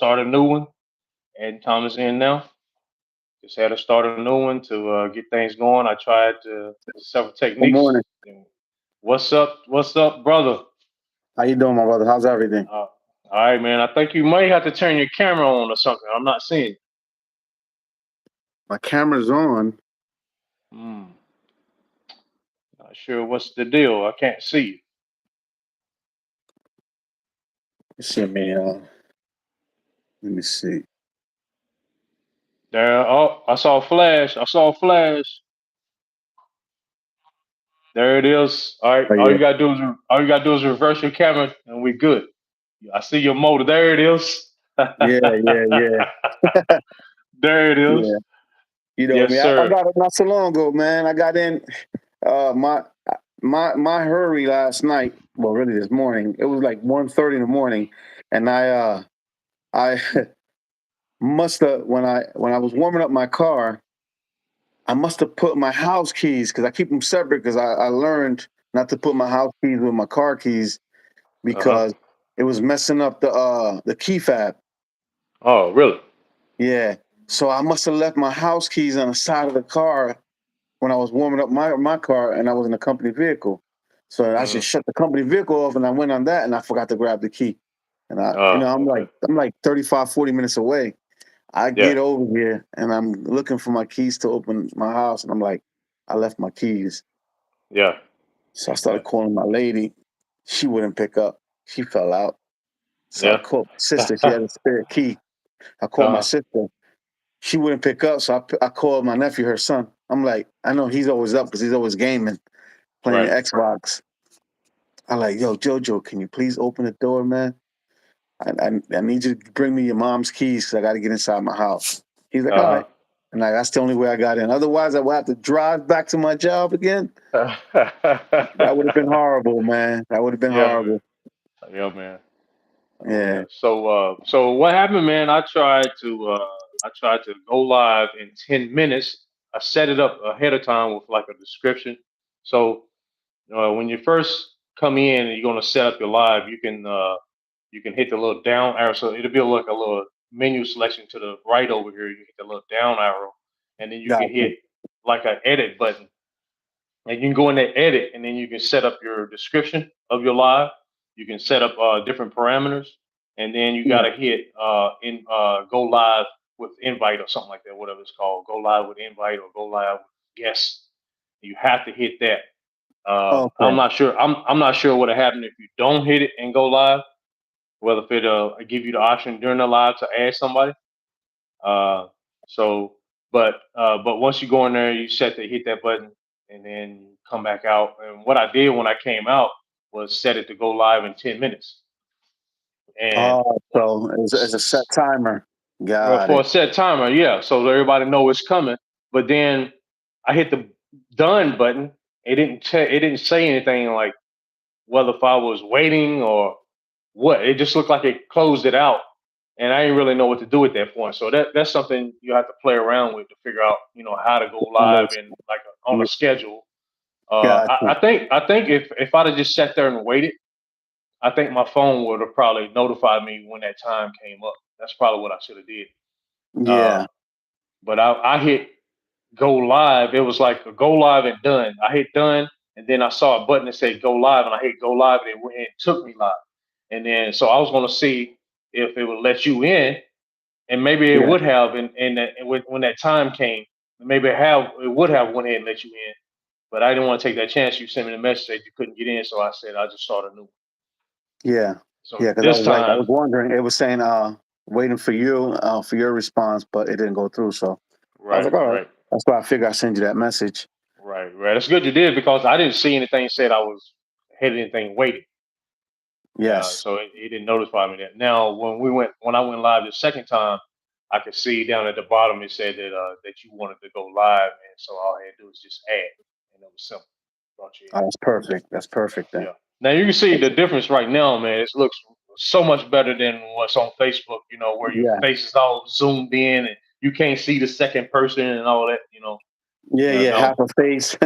start a new one. And Thomas in now. Just had to start a new one to get things going. I tried several Good morning. techniques. What's up? What's up, brother? How you doing, my brother? How's everything? All right, man. I think you might have to turn your camera on or something. I'm not seeing. My camera's on. Hmm. Not sure what's the deal. I can't see you. You see me? Let me see. There. Oh, I saw a flash. I saw a flash. There it is. All right. Oh All yeah, you gotta do is reverse your camera, and we good. I see your motor. There it is. yeah, yeah, yeah, There it is. yeah. You know Yes, me. I sir. got it not so long ago, man. I got in. My my hurry last night. Well, really this morning. It was like 1:30 in the morning, and I must have when I was warming up my car. I must have put my house keys because I keep them separate because I learned not to put my house keys with my car keys Uh huh. because it was messing up the key fob. Oh, really? Yeah. So I must have left my house keys on the side of the car when I was warming up my car and I was in a company vehicle. So I Mm. just shut the company vehicle off and I went on that and I forgot to grab the key. And I'm Okay. like 35, 40 minutes away. I Yeah. get over here and I'm looking for my keys to open my house and I'm like, I left my keys. Yeah. So I Yeah. started calling my lady. She wouldn't pick up. She fell out. So I Yeah. called my sister. She had a spare key. I called my uh, sister. She wouldn't pick up. So I called my nephew, her son. I'm like, I know he's always up because he's always gaming, playing right. Xbox. I'm like, yo, Jojo, can you please open the door, man? I need you to bring me your mom's keys because I got to get inside my house. He's like, all right. Uh And like, that's the only way I got in. Otherwise, I would have to drive back to my job again. That would have been horrible, man. That would have been yeah, man. horrible. Yeah, man. Oh yeah. Yeah. So what happened, man? I tried to go live in 10 minutes. I set it up ahead of time with like a description. So when you first come in and you're gonna set up your live, you can hit the little down arrow. So it'll be like a little menu selection to the right over here. You hit the little down arrow, and then you can Gotcha. hit like an edit button, and you can go in there edit, and then you can set up your description of your live. You can set up different parameters, and then you got Yeah. to hit in go live with invite or something like that, whatever it's called. Go live with invite or go live with guest. You have to hit that. Okay. I'm not sure. I'm not sure what'll happen if you don't hit it and go live. Whether if it give you the option during the live to add somebody. Uh, so, but once you go in there, you set to hit that button, and then you come back out. And what I did when I came out was set it to go live in 10 minutes. And Oh, when so it's a set timer. Got for it. a set timer, yeah, so everybody know it's coming. But then I hit the done button. It didn't say anything like whether if I was waiting or what. It just looked like it closed it out, and I didn't really know what to do at that point. So that's something you have to play around with to figure out, how to go One of live those. and like on a Yeah, schedule. gotcha. I think if I'd have just sat there and waited, I think my phone would have probably notified me when that time came up. That's probably what I should have did. Uh, Yeah. but I hit go live. It was like a go live and done. I hit done, and then I saw a button that said go live, and I hit go live, and it went and took me live. And then so I was going to see if it would let you in, and maybe it Yeah. would have. When that time came, maybe it would have went ahead and let you in. But I didn't want to take that chance. You sent me the message that you couldn't get in, so I said I just start a new one. Yeah. So Yeah. Because I this was like, I time, was wondering. It was saying, waiting for your response, but it didn't go through. So I was right, like, all right. right, That's why I figured I'd send you that message. right. It's good you did because I didn't see anything said I was had anything waiting. Yes. So it didn't notify me that. Now, when I went live the second time, I could see down at the bottom it said that you wanted to go live, and so all I had to do was just add, and it was simple. Brought you in. Oh, that's perfect. That's perfect then. Yeah. Now you can see the difference right now, man. It looks so much better than what's on Facebook. Where your Yeah. face is all zoomed in and you can't see the second person and all that. Yeah, yeah, Now, half a face.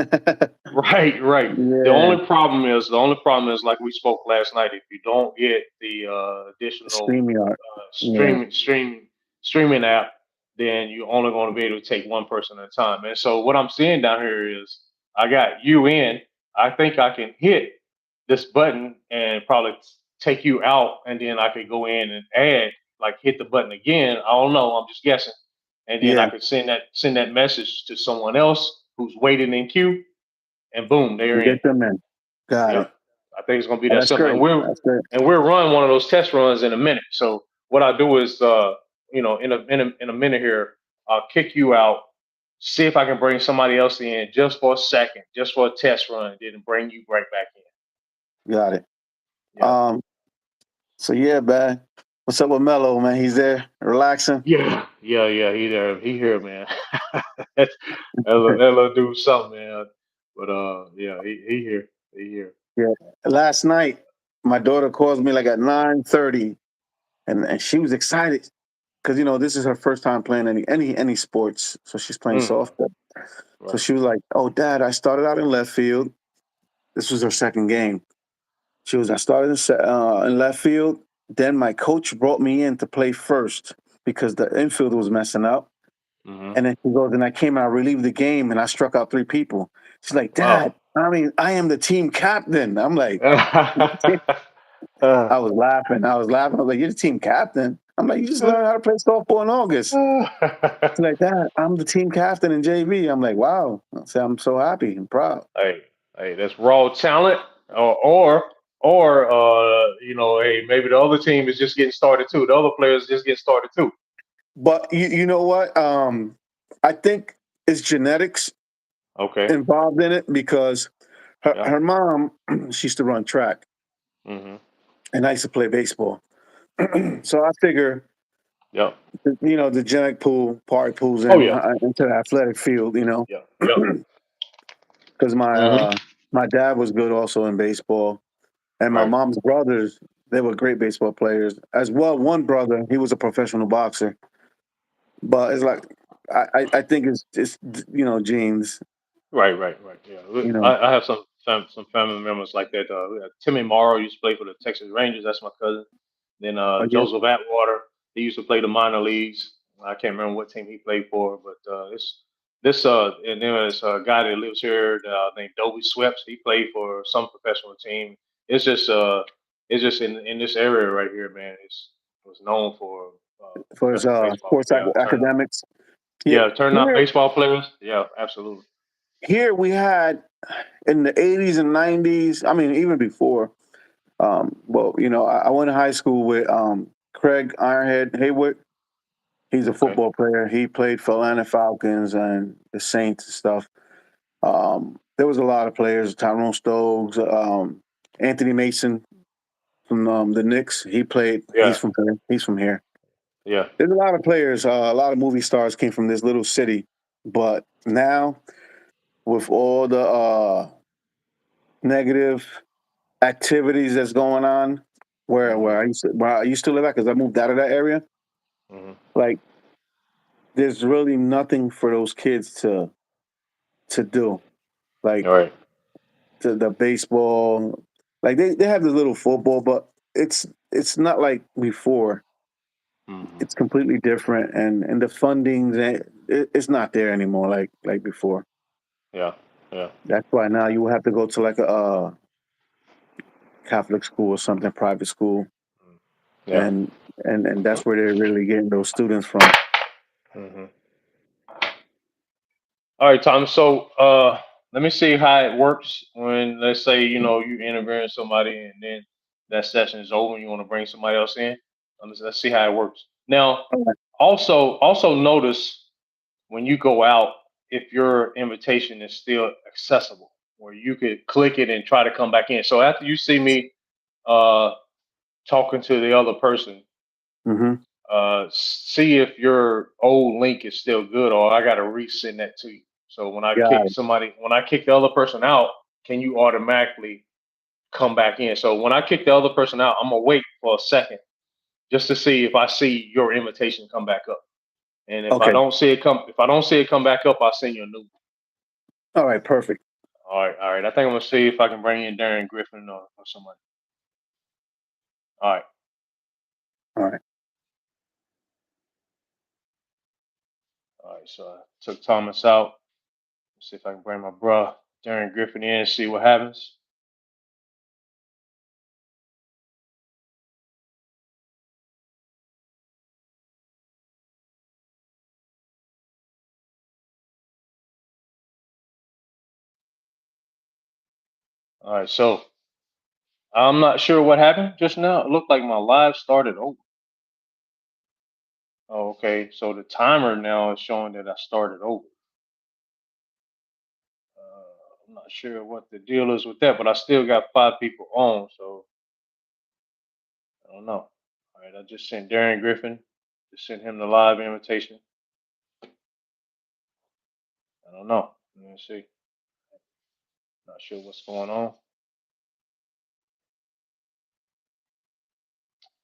right, right. Yeah, The only problem is, like we spoke last night. If you don't get the additional StreamYard. Yeah, streaming app, then you're only going to be able to take one person at a time. And so, what I'm seeing down here is, I got you in. I think I can hit this button and probably take you out, and then I could go in and add, like hit the button again. I don't know. I'm just guessing, and then I yeah. could send that message to someone else who's waiting in queue, and boom, they're You in. get them in. Got Yep. it. I think it's gonna be Oh, that that's simple. great. That's great. And we're running one of those test runs in a minute. So what I do is, in a minute here, I'll kick you out, see if I can bring somebody else in just for a second, just for a test run, then bring you right back in. Got it. Yep. Um. So yeah, man. What's up with Mello, man? He's there, relaxing. Yeah. Yeah. Yeah. He there. He here, man. That'll do something, man. But yeah, he here. He here. Yeah. Last night, my daughter calls me like at 9:30, and she was excited because this is her first time playing any sports. So she's playing Mm, softball. So right. she was like, "Oh, Dad, I started out in left field. This was her second game. I started in left field. Then my coach brought me in to play first because the infield was messing up. Hmm. And then she goes, and I came out, relieved the game, and I struck out three people. She's like, Wow. Dad, I mean, I am the team captain. I'm like, Uh, I was laughing. I was laughing. I was like, you're the team captain. I'm like, you just learned how to play softball in August. She's like, Dad, I'm the team captain in JV. I'm like, wow. I said, I'm so happy and proud. hey, hey, that's raw talent, or hey, maybe the other team is just getting started too. The other players just getting started too. But you know what? I think it's genetics Okay. involved in it because Yeah. her mom, she used to run track, Hmm. and I used to play baseball. So I figure, Yep. the genetic pool part pulls Oh yeah. into the athletic field, Yeah. Yep. because Hmm. my dad was good also in baseball, and my Right. mom's brothers, they were great baseball players as well. One brother, he was a professional boxer, but it's like I think it's genes, Right. Right. Right. Yeah. you know. I have some family members like that. We got Timmy Morrow used to play for the Texas Rangers. That's my cousin. Then Oh yeah, Joseph Atwater, he used to play the minor leagues. I can't remember what team he played for, but this and then there's a guy that lives here named Dobie Sweps. He played for some professional team. It's just in this area right here, man. It was known for for his professional baseball. sports Yeah, academics. Yeah, turn out here baseball players. Yeah, absolutely. here we had in the 80s and 90s. I mean, even before. Well, I went to high school with Craig Ironhead Haywood. He's a Okay. football player. He played for Atlanta Falcons and the Saints and stuff. There was a lot of players. Tyrone Stokes, Anthony Mason from the Knicks. He played. He's Yeah, from here. He's from here. yeah. There's a lot of players. A lot of movie stars came from this little city. But now, with all the negative activities that's going on, Hmm. where I used to live at, because I moved out of that area. Hmm. Like, there's really nothing for those kids to do. Like All right. the baseball, like they have the little football, but it's not like before. Hmm. It's completely different, and the funding it's not there anymore like before. Yeah, yeah. That's why now you have to go to like a Catholic school or something, private school, Yeah. and and that's where they're really getting those students from. Hmm. All right, Tom. So let me see how it works when, let's say, you interviewing somebody and then that session is over and you want to bring somebody else in. Let's see how it works. Now, also notice when you go out, if your invitation is still accessible, where you could click it and try to come back in. So after you see me uh, talking to the other person, Mm-hmm. see if your old link is still good, or I got to resend that to you. So Got it. when I kick the other person out, can you automatically come back in? So when I kick the other person out, I'm gonna wait for a second just to see if I see your invitation come back up. And Okay. if I don't see it come back up, I'll send you a new one. All right, perfect. All right. I think I'm gonna see if I can bring in Darren Griffin or somebody. All right, All right. all right. So I took Thomas out. See if I can bring my bruh Darren Griffin in and see what happens. All right, so I'm not sure what happened just now. It looked like my live started over. Oh, okay. So the timer now is showing that I started over. I'm not sure what the deal is with that, but I still got 5 people on, so I don't know. All right, I just sent Darren Griffin. Just sent him the live invitation. I don't know. Let me see. Not sure what's going on.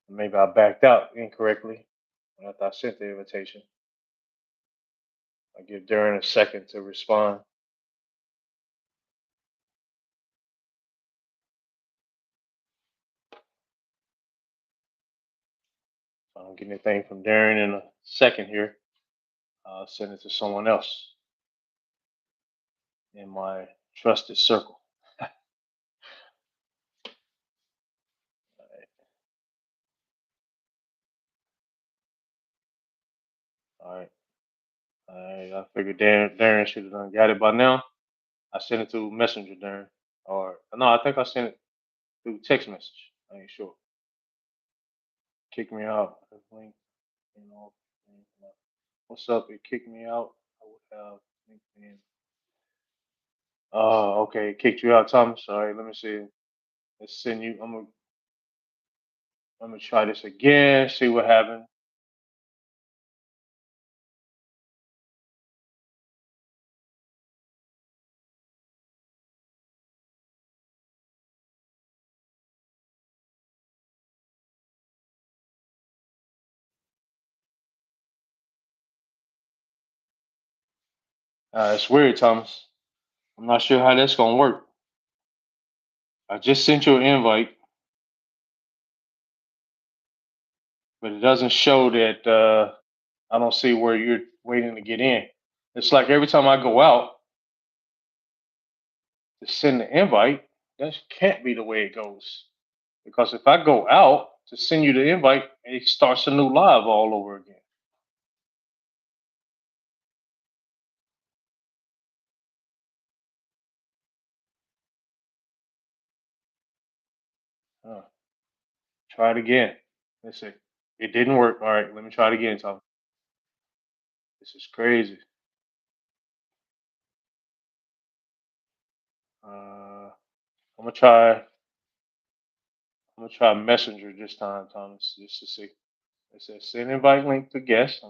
Maybe I backed out incorrectly after I sent the invitation. I give Darren a second to respond. If I don't get anything from Darren in a second here, I'll send it to someone else in my trusted circle. All right. All right. I figured Darren should have done got it by now. I sent it to Messenger, Darren. Or no, I think I sent it through text message. I ain't sure. Kick me out. Link, you know. What's up? It kicked me out. I would have LinkedIn. Oh, okay. It kicked you out, Thomas. All right. Let me see. Let's send you. I'm gonna try this again. See what happens. It's weird, Thomas. I'm not sure how that's gonna work. I just sent you an invite, but it doesn't show that. I don't see where you're waiting to get in. It's like every time I go out to send the invite, that can't be the way it goes. Because if I go out to send you the invite, it starts a new live all over again. Huh. Try it again. Let's see. It didn't work. All right, let me try it again, Tom. This is crazy. I'm gonna try. I'm gonna try Messenger this time, Thomas, just to see. It says send invite link to guest.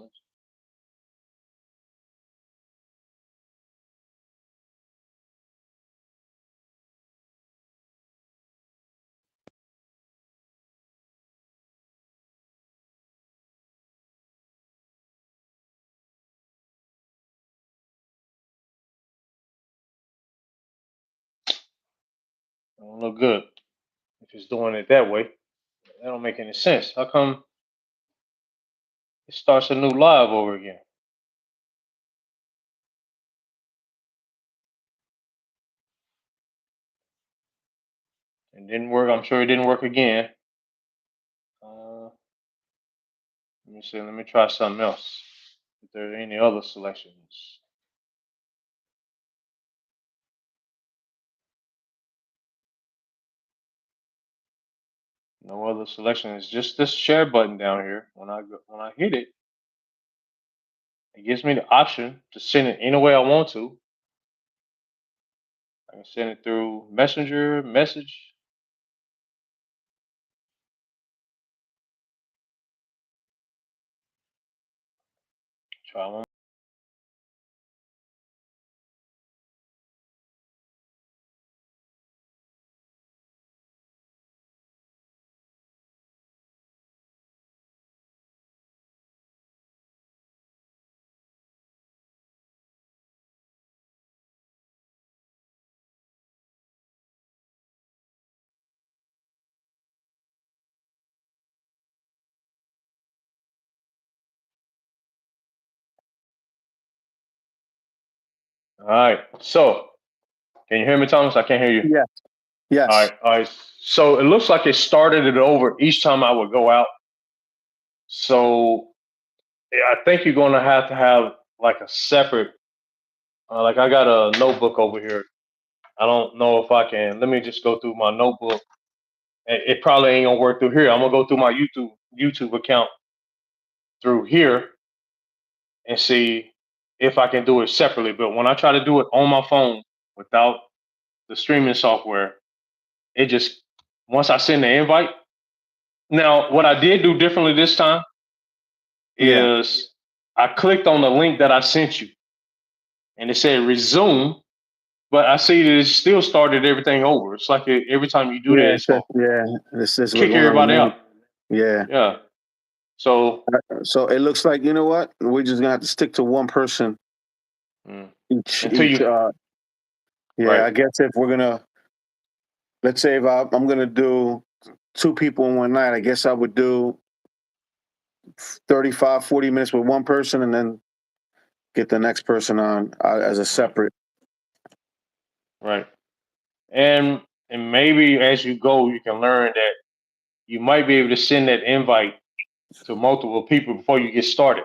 Don't look good if it's doing it that way. That don't make any sense. How come it starts a new live over again? It didn't work. I'm sure it didn't work again. Let me see. Let me try something else. If there are any other selections. No other selection. It's just this share button down here. When I hit it, it gives me the option to send it any way I want to. I can send it through Messenger, message. Try one. All right. So, can you hear me, Thomas? I can't hear you. Yes. All Yes. right. All right. So it looks like it started it over each time I would go out. So yeah, I think you're going to have like a separate, like I got a notebook over here. I don't know if I can. Let me just go through my notebook. It probably ain't gonna work through here. I'm gonna go through my YouTube account through here and see if I can do it separately. But when I try to do it on my phone without the streaming software, it just once I send the invite. Now, what I did do differently this time Yeah. is I clicked on the link that I sent you, and it said resume. But I see that it still started everything over. It's like every time you do that, Yeah. it's gonna Yeah. This is kick one of the everybody main. out. Yeah. Yeah. So So it looks like, you know what? We're just gonna have to stick to one person mm, each. until you Yeah. right, I guess if we're gonna, let's say if I'm gonna do two people in one night, I guess I would do 35, 40 minutes with one person, and then get the next person on as a right, separate. right, and maybe as you go, you can learn that you might be able to send that invite to multiple people before you get started,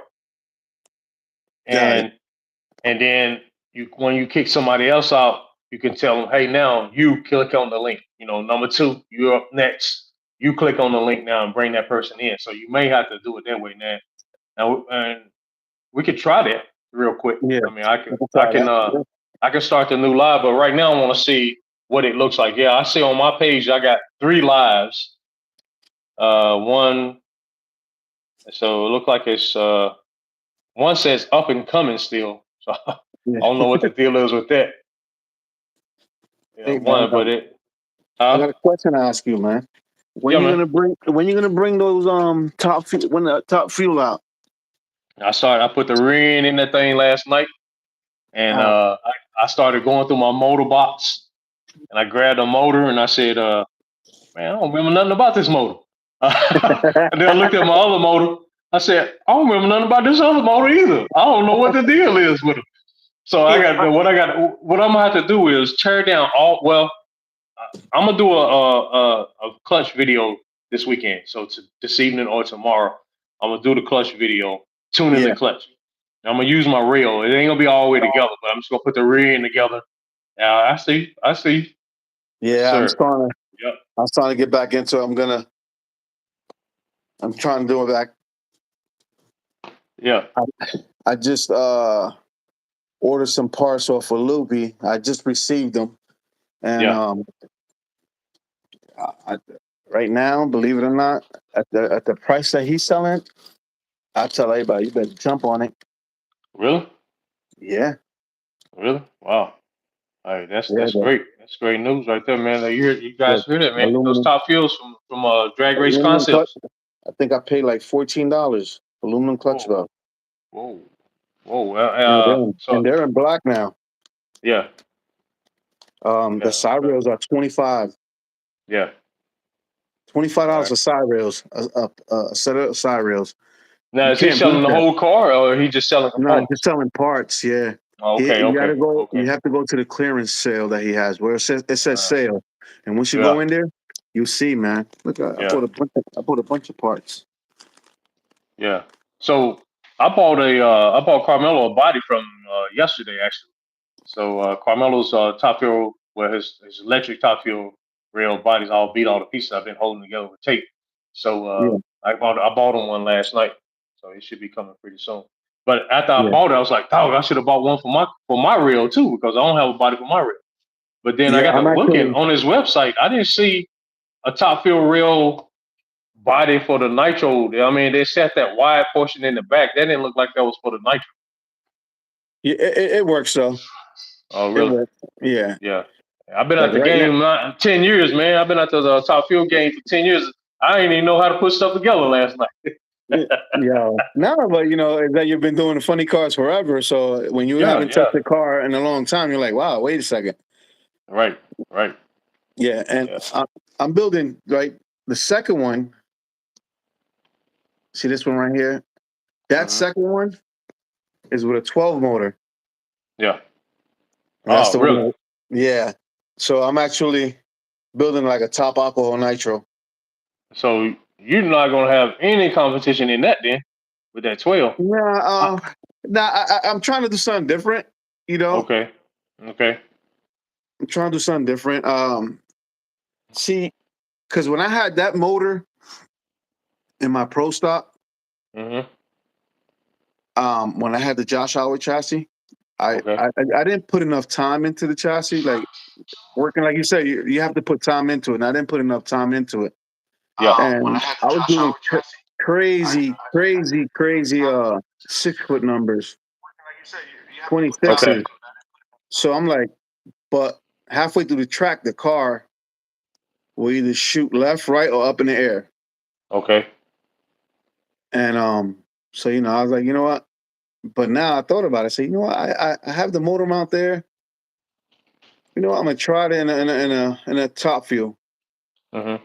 Got it. and then you when you kick somebody else out, you can tell them, hey, now you click on the link. Number two, you're up next. You click on the link now and bring that person in. So you may have to do it that way now. And we could try that real quick. Yeah. I mean, I can, I can I try can, that. uh, Yeah. I can start the new live, but right now I want to see what it looks like. Yeah, I see on my page I got 3 lives. One, so it looks like it's one says up and coming still. So I Yeah. don't know what the deal is with that. Hey man, One, but it, I got huh? a question to ask you, man. Yeah, man. When you gonna bring those when the top fuel out? I put the ring in that thing last night, and Uh, I started going through my motor box, and I grabbed a motor, and I said, man, I don't remember nothing about this motor. And then I looked at my other motor. I said, I don't remember nothing about this other motor either. I don't know what the deal is with it. So yeah, what I'm gonna have to do is tear down all. Well, I'm gonna do a clutch video this weekend. So this evening or tomorrow, I'm gonna do the clutch video, tuning the yeah, clutch. I'm gonna use my reel. It ain't gonna be all the way together, but I'm just gonna put the rear end together. I see. I see. Yes, yeah. sir. Yep. I'm starting to get back into it. I'm trying to do it back. Yeah. I, I just ordered some parts off of Loopy. I just received them, and Yeah. I, right now, believe it or not, at the price that he's selling, I tell everybody, you better jump on it. Really? Yeah, Really? Wow. All right, yeah, that's great. That's great news right there, man. You the guys hear that, man? Those aluminum, top fuels from Drag Race aluminum clutch. Concepts. I think I paid like $14 aluminum clutch Whoa, valve. whoa, whoa. Yeah, So they're in black now. yeah, The yeah, side okay, rails are 25. yeah. All $25 right. for side rails. A set of side rails. Now You is he can't beat selling the that. whole car, or he just selling No, components? just selling parts. Yeah, Oh, okay, you gotta okay, go. okay. You have to go to the clearance sale that he has, where it says Uh, sale, and once you yeah, go in there, you see, man. Look, I yeah, bought a bunch. I bought a bunch of parts. yeah. So I bought Carmelo a body from yesterday actually. So Carmelo's top fuel, well, his electric top fuel rail body's all beat all the pieces. I've been holding together with tape. So Yeah, I bought him one last night. So it should be coming pretty soon. But after I yeah, bought it, I was like, dog, I should have bought one for my reel too because I don't have a body for my reel. But then I yeah. got to I'm looking actually. on his website. I didn't see a top fuel rail body for the nitro. I mean, they set that wide portion in the back. That didn't look like that was for the nitro. Yeah, it works though. Oh, It really? works. Yeah, Yeah. I've been like at the right now. game 10 years, man. I've been at the top field game for 10 years. I didn't even know how to put stuff together last night. Yeah, no, but is that you've been doing the funny cars forever. So when you Yeah, haven't touched yeah. a car in a long time, you're like, wow, wait a second. Right, right. Yeah, and Yeah. I'm building right. The second one, see this one right here. That Hmm. second one is with a 12 motor. Yeah. That's Oh, the really? one. Yeah. So I'm actually building like a top alcohol nitro. So you're not gonna have any competition in that then with that 12. Yeah. Uh, Now I'm trying to do something different. You know, okay. Okay. I'm trying to do something different. See, because when I had that motor in my pro stock, Mhm. when I had the Josh Howard chassis, I, Okay. I I didn't put enough time into the chassis. Like working, like you said, you have to put time into it. And I didn't put enough time into it, Yeah. and I was doing crazy 6 foot numbers, Okay. 26s. So I'm like, but halfway through the track, the car will either shoot left, right, or up in the air. Okay. And so I was like, you know what? But now I thought about it. I said, you know what? I have the motor mount there. You know what? I'm gonna try it in a top fuel. Mhm.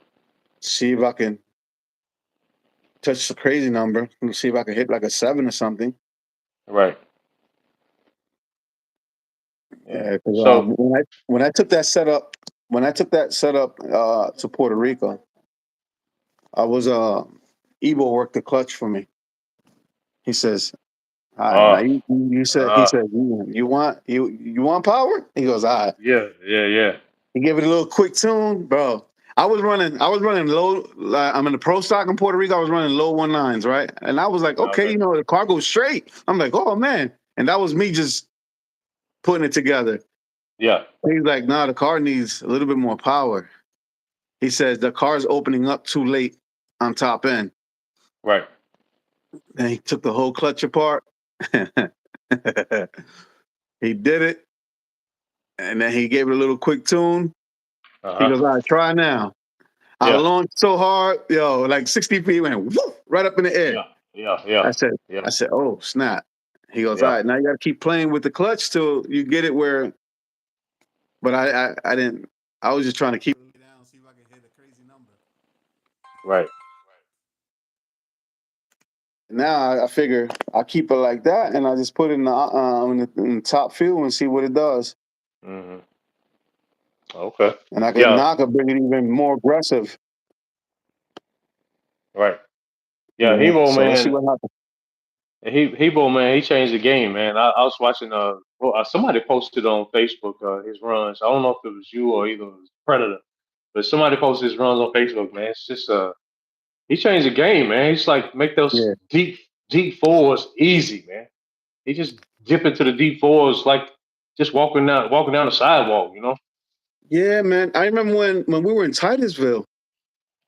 See if I can touch the crazy number. And see if I can hit like a 7 or something. Right. Yeah. Yeah, because So when I took that setup to Puerto Rico, I was Ebo worked the clutch for me. He says, "All right, now uh you said he uh said you want power." He goes, "All right." yeah, yeah, yeah. He gave it a little quick tune, bro. I was running low. I'm in the pro stock in Puerto Rico. I was running low 1.9s, right? And I was like, okay, Okay. the car goes straight. I'm like, oh man, and that was me just putting it together. Yeah. He's like, nah, the car needs a little bit more power. He says the car's opening up too late on top end. Right. And he took the whole clutch apart. He did it, and then he gave it a little quick tune. He Uh-huh. goes, all right, try now. I Yeah. launched so hard, like 60 feet, went whoop, right up in the air. Yeah. Yeah. Yeah. I said, Yeah. I said, oh snap. He goes, all Yeah. right, now you got to keep playing with the clutch till you get it where. But I didn't. I was just trying to keep it down, see if I could hit a crazy number. Right. Now I figure I keep it like that, and I just put it in the top fuel and see what it does, Mhm. Okay. and I could Yeah. knock bring it even more aggressive. Right. Yeah. Yeah. Hebo So let's see man. what happens. Hebo man. He changed the game, man. I was watching. Somebody posted on Facebook his runs. I don't know if it was you or either it was Predator, but somebody posted his runs on Facebook, man. It's just he changed the game, man. He's like make those Yeah. deep fours easy, man. He just dip into the deep fours like just walking down the sidewalk, you know? Yeah, man. I remember when we were in Titusville.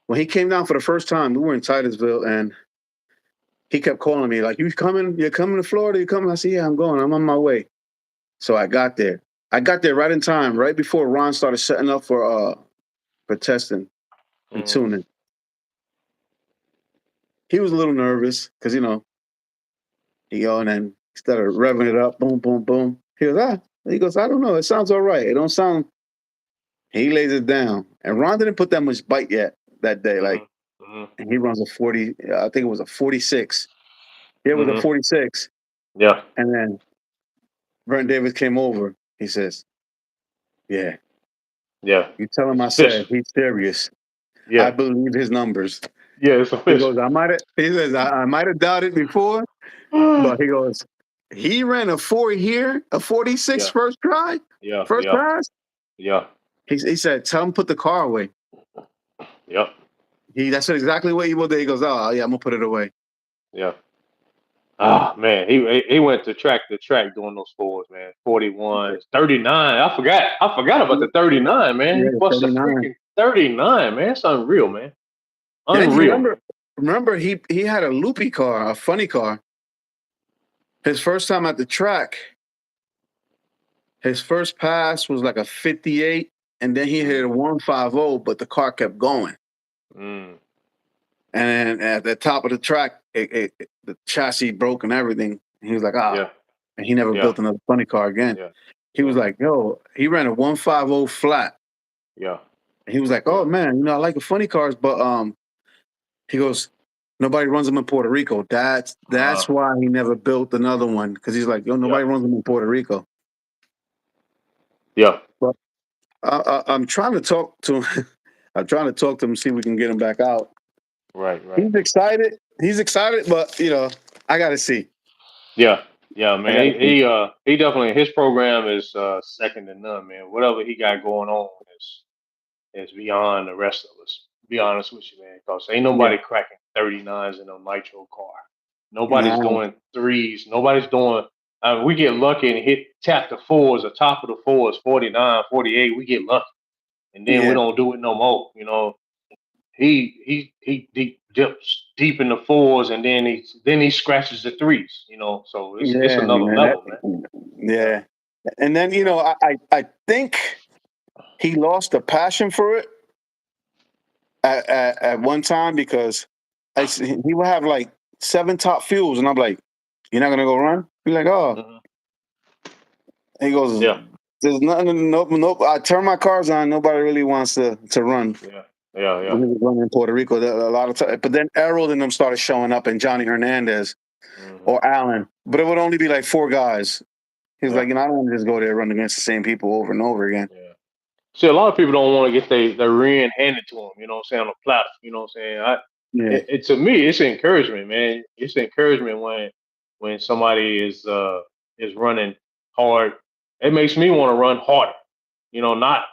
When he came down for the first time, we were in Titusville, and he kept calling me like, "You coming? You're coming to Florida? You coming?" I said, "Yeah, I'm going. I'm on my way." So I got there. I got there right in time, right before Ron started setting up for testing and Hmm. tuning. He was a little nervous because and then he started revving it up, boom, boom, boom. He goes, ah. He goes, I don't know. It sounds all right. It don't sound. He lays it down, and Ron didn't put that much bite yet that day. Hmm. Like, Hmm. and he runs a 40. I think it was a 46. Yeah, it was a Hmm. 46. Yeah. And then Brent Davis came over. He says, "Yeah, Yeah. you tell him It's I said official. he's serious. I Yeah. believe his numbers." Yeah, it's He official. goes, "I might have." He says, "I might have doubted before, but he goes, he ran a 4 here, a 46 Yeah. first try, Yeah. first Yeah. pass." Yeah. He said, "Tell him put the car away." Yep. That's exactly what he did. He goes, "Oh yeah, I'm gonna put it away." Yeah. Ah man, he went to track doing those fours, man. 41s, 39. I forgot about the 39, man. He Yeah, bust a 39. freaking 39, man. It's unreal, man. Then you Unreal, man. remember he had a loopy car, a funny car. His first time at the track, his first pass was like a 58, and then he hit Mm, a 150, but the car kept going. mm, And then at the top of the track, the chassis broke and everything. And he was like, ah, yeah, and he never yeah, built another funny car again. yeah, He yeah, was like, yo, he ran a 150 flat. yeah, And he was like, yeah. oh man, I like the funny cars, but he goes, nobody runs them in Puerto Rico. That's Uh, why he never built another one. Cause he's like, yo, yeah, nobody runs them in Puerto Rico. Yeah. But I'm trying to talk to him. I'm trying to talk to him, see if we can get him back out. Right. Right. He's excited. He's excited, but I got to see. Yeah. Yeah, I got man. to see. He definitely his program is second to none, man. Whatever he got going on is beyond the rest of us. Be honest with you, man, because ain't Yeah. nobody cracking 39s in a nitro car. Nobody's No. doing threes. Nobody's doing. We get lucky and tap the fours, the top of the fours, 49, 48. We get lucky, and then we Yeah. don't do it no more. He dips deep in the fours, and then he scratches the threes. So it's Yeah, another man. level, man. Yeah. Yeah. And then Yeah. I think he lost the passion for it at one time because he would have like 7 top fuels, and I'm like, "You're not gonna go run?" He's like, "Oh." Hmm. He goes, Yeah. "There's nothing. Nope, nope. I turn my cars on. Nobody really wants to run." Yeah. Yeah. Yeah. When he was running in Puerto Rico, a lot of time. But then Errol and them started showing up, and Johnny Hernandez Hmm. or Allen. But it would only be like 4 guys. He was Yeah. like, I don't want to just go there and run against the same people over and over again. Yeah. See, a lot of people don't want to get their rear end handed to them. You know what I'm saying, on a platter. You know what I'm saying. Yeah, To me, it's encouragement, man. It's encouragement when somebody is running hard. It makes me want to run harder. Not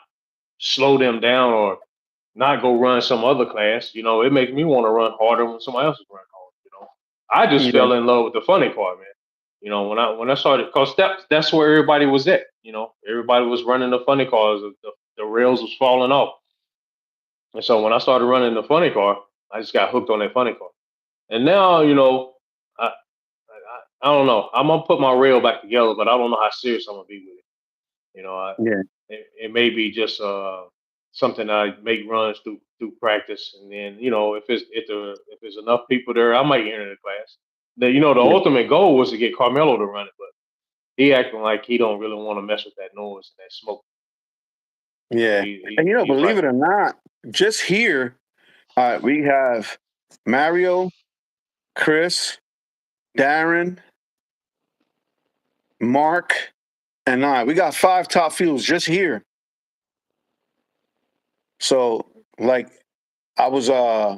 slow them down or not go run some other class. It makes me want to run harder when somebody else is running hard. I just yeah, fell in love with the funny car, man. When I started, cause that's where everybody was at. Everybody was running the funny cars. The rails was falling off, and so when I started running the funny car, I just got hooked on that funny car. And now, I don't know. I'm gonna put my rail back together, but I don't know how serious I'm gonna be with it. You know, I, yeah, it may be just something I make runs through practice, and then if there's enough people there, I might enter the class. The yeah, ultimate goal was to get Carmelo to run it, but he acting like he don't really want to mess with that noise and that smoke. yeah. And He's believe right. it or not, just here, we have Mario, Chris, Darren, Mark, and I. We got 5 top fuels just here. So, like, I was,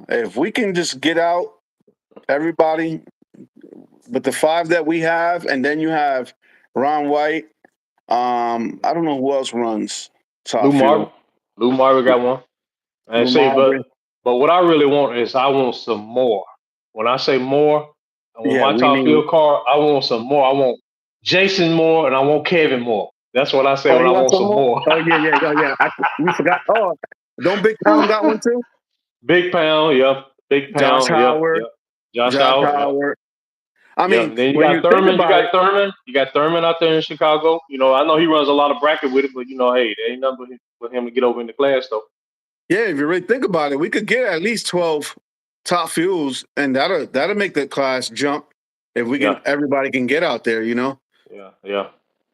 if we can just get out everybody, but the 5 that we have, and then you have Ron White. I don't know who else runs Lou top fuel. Marvin, Lou Marvin got one. And Lou say, Marvin. but what I really want is I want some more. When I say more, I want Yeah, my we top need. fuel car. I want some more. I want Jason Moore and I want Kevin Moore. That's what I say Oh, when you I want want some some more? more. Oh yeah, yeah, oh yeah. We forgot. Oh, don't Big Pound got one too? Big Pound, yep. Big Josh Pound, yep, Howard. yep. Josh Josh Howard, yep, Howard. I yep. mean, And then you when got you think Thurman. You about got it, Thurman. You got Thurman out there in Chicago. I know he runs a lot of bracket with it, but hey, there ain't nothing with him to get over in the class though. yeah, if you really think about it, we could get at least 12 top fuels, and that'll make the class jump if we Yeah. can. Everybody can get out there. Yeah, yeah.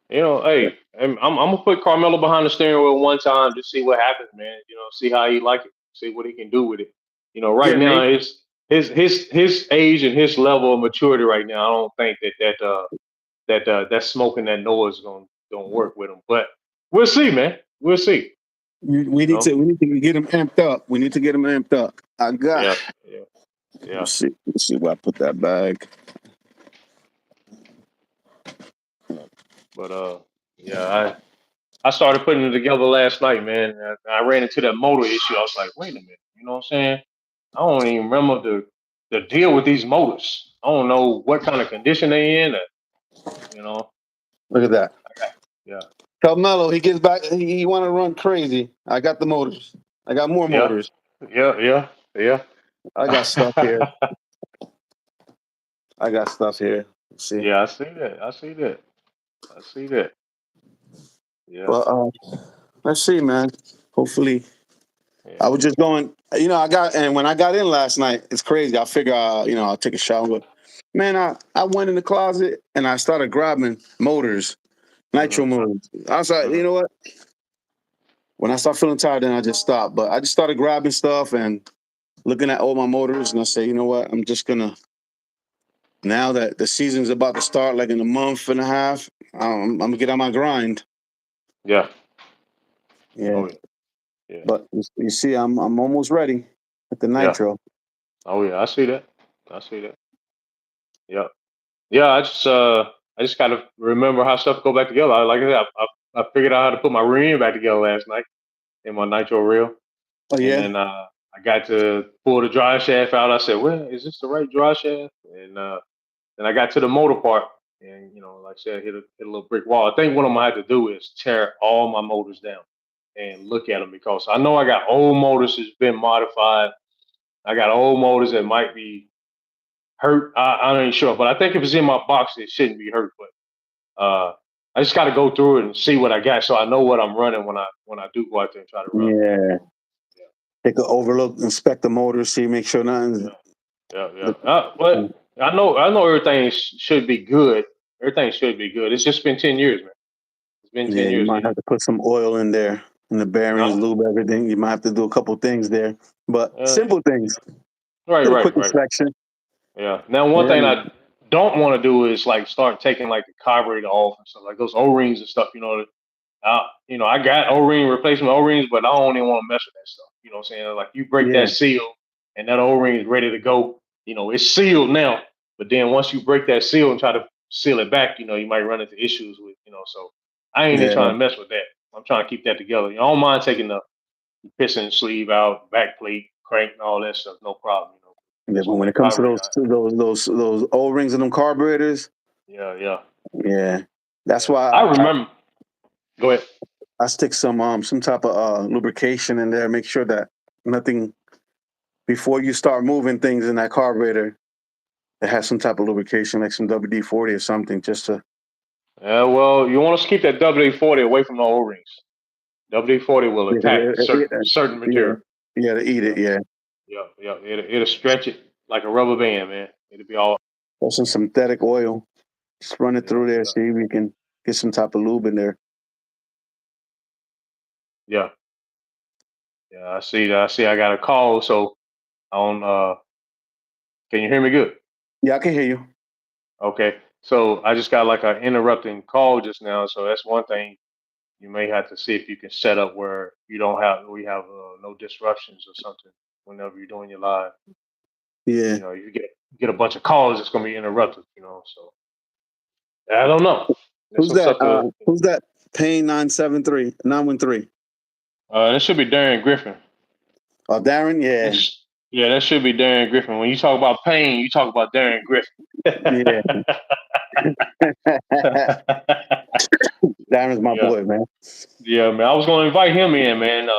Hey, I'm gonna put Carmelo behind the steering wheel one time to see what happens, man. See how he like it, see what he can do with it. Right Yeah, now maybe. his age and his level of maturity right now, I don't think that smoking that noise is gonna work with him. But we'll see, man. We'll see. We You need know? to get him amped up. We need to get him amped up. I got. Yeah, yeah, yeah. Let's see where I put that bag. But yeah, I started putting it together last night, man. I ran into that motor issue. I was like, wait a minute, you know what I'm saying? I don't even remember the deal with these motors. I don't know what kind of condition they in. You know, Look at that. yeah, Tell Mello he gets back. He want to run crazy. I got the motors. I got more yeah, motors. yeah, yeah, I got stuff here. yeah. I got stuff here. Let's see. Yeah, I see that. I see that. I see that. Yeah, But let's see, man. Hopefully, yeah. I was just going. And when I got in last night, it's crazy. I figure, I'll take a shower. But man, I went in the closet and I started grabbing motors, Hmm. nitro motors. I was like, Hmm. you know what? When I start feeling tired, then I just stop. But I just started grabbing stuff and looking at all my motors, and I say, you know what? I'm just gonna. Now that the season's about to start, like in a month and a half, I'm gonna get on my grind. Yeah, Yeah. Oh yeah. Yeah. But you see, I'm almost ready with the Yeah. nitro. Oh yeah. I see that. I see that. Yeah. Yeah. I just gotta remember how stuff go back together. Like I said, I figured out how to put my rear end back together last night in my nitro reel, Oh and yeah, then I got to pull the drive shaft out. I said, "Well, is this the right drive shaft?" And then I got to the motor part, and like I said, hit a little brick wall. I think what I'm gonna have to do is tear all my motors down and look at them, because I know I got old motors that's been modified. I got old motors that might be hurt. I ain't sure, but I think if it's in my box, it shouldn't be hurt. But I just got to go through it and see what I got, so I know what I'm running when I do go out there and try to run. yeah. Take an overlook, inspect the motor, see, make sure nothing's. Yeah. But I know everything should be good. Everything should be good. It's just been 10 years, man. It's been Yeah, 10 you years. might have to put some oil in there, in the bearings, No, lube everything. You might have to do a couple things there, but uh, simple things. right, Get a right, quick right. inspection. Yeah. Now, one Yeah, thing I don't want to do is like start taking like the carburetor off and stuff, like those O rings and stuff. I got O-ring replacement O-rings, but I don't even want to mess with that stuff. You know what I'm saying? Like, you break yeah, that seal and that O-ring is ready to go. It's sealed now, but then once you break that seal and try to seal it back, you might run into issues with. So I ain't even yeah. trying to mess with that. I'm trying to keep that together. I don't mind taking the piston sleeve out, back plate, crank, and all that stuff. No problem. Yeah, Mess but with when that it comes to carburetor. those O rings and them carburetors, Yeah. yeah, that's I why remember. Go ahead. I stick some type of lubrication in there. Make sure that nothing before you start moving things in that carburetor. It has some type of lubrication, like some WD-40 or something, just to. Yeah, well, you want to keep that WD-40 away from the O-rings. WD-40 will Yeah, 'cause attack certain yeah, material. yeah, to eat Yeah, it. Yeah, yeah. It'll stretch it like a rubber band, man. It'll be all. or some synthetic oil. Just run it Yeah, through there. yeah, See if we can get some type of lube in there. yeah, yeah. I see that. I see. I got a call. So on. Can you hear me good? Yeah, I can hear you. Okay. So I just got like an interrupting call just now. So that's one thing you may have to see if you can set up where we have no disruptions or something whenever you're doing your live. Yeah. You get a bunch of calls, it's gonna be interrupted. So I don't know. There's Who's some that? stuff to. Who's that? Payne 973 913. That should be Darren Griffin. Oh, Darren. Yeah. Yeah, that should be Darren Griffin. When you talk about pain, you talk about Darren Griffin. Yeah. Darren's my Yeah, boy, man. yeah, man. I was gonna invite him in, man,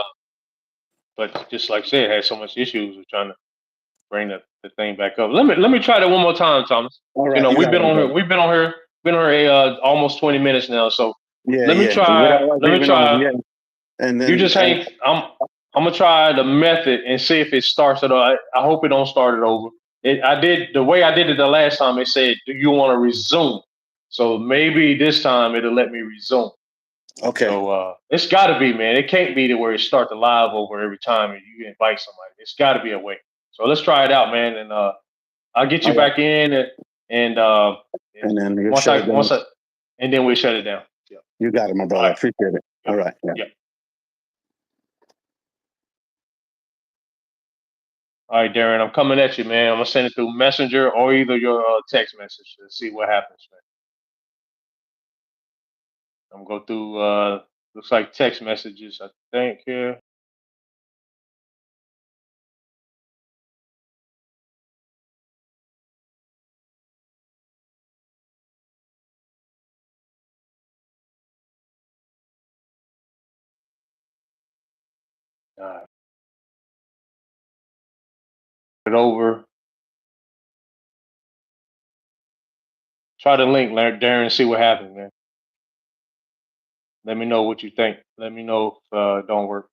but just like I said, had so much issues with trying to bring the thing back up. Let me try that one more time, Thomas. All right, you We've got been it, my on here. brother. Been on here almost 20 minutes now. So Yeah, let me yeah. Without try. us Let me even on, try. yeah. And You then just hang. I'm gonna try the method and see if it starts it. I hope it don't start it over. I did the way I did it the last time. It said, "Do you want to resume?" So maybe this time it'll let me resume. okay. So it's got to be, man. It can't be to where it start the live over every time and you invite somebody. It's got to be a way. So let's try it out, man. And I'll get you All right. back in and And then you once shut I it down. once I and then we shut it down. Yeah. You got it, my All brother. I right. appreciate it. Yeah. All right. Yeah. Yeah. All right, Darren, I'm coming at you, man. I'm gonna send it through Messenger or either your text message to see what happens, man. I'm gonna go through. Looks like text messages, I think here. It over. Try the link, Darren. See what happens, man. Let me know what you think. Let me know if it don't work.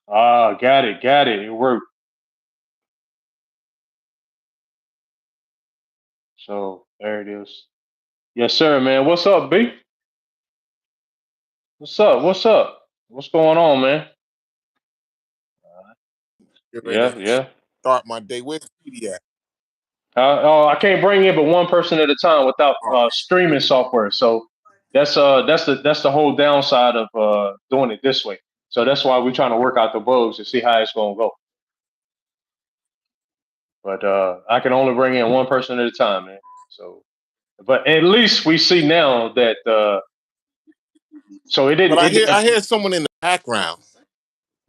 Ah, got it, got it. It worked. So there it is. Yes, sir, man. What's up, B? What's up? What's up? What's going on, man? Get ready Yeah, to yeah. start my day. Where's Speedy at? Oh, I can't bring in but one person at a time without Oh, streaming software. So that's the whole downside of doing it this way. So that's why we're trying to work out the bugs to see how it's gonna go. But I can only bring in one person at a time, man. So, but at least we see now that so it but didn't. I hear someone in the background.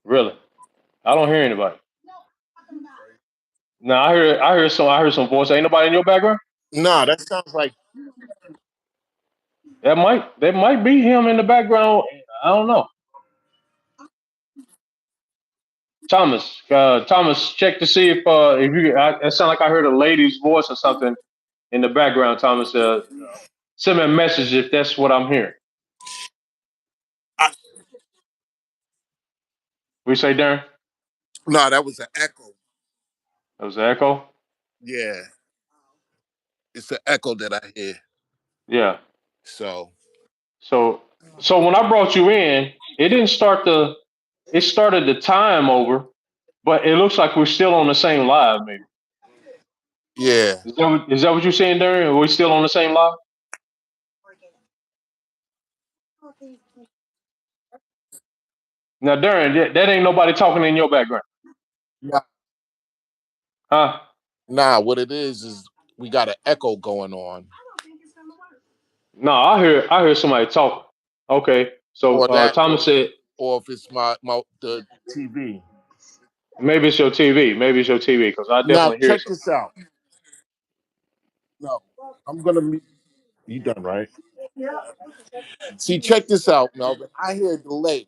Really. I don't hear anybody. No, I heard some voice. Ain't nobody in your background. Nah, that sounds like That might be him in the background. I don't know. Thomas, check to see if you. It sound like I heard a lady's voice or something in the background. Thomas, send me a message if that's what I'm hearing. I, We say, Darren, no, that was an echo. that was an echo. Yeah, it's an echo that I hear. Yeah. So So so when I brought you in, it didn't start the. It started the time over, but it looks like we're still on the same live. Maybe yeah, is that what you're saying, Darren? Are we still on the same live? Now, Darren, that ain't nobody talking in your background, nah, huh? nah. What it is we got an echo going on, No, I hear somebody talking. Okay, so or that, Thomas said or if it's my the TV. maybe it's your TV. Maybe it's your TV because I Now definitely hear check some. this out. No, I'm gonna meet. You done right? See, check this out, Melvin. I hear a delay.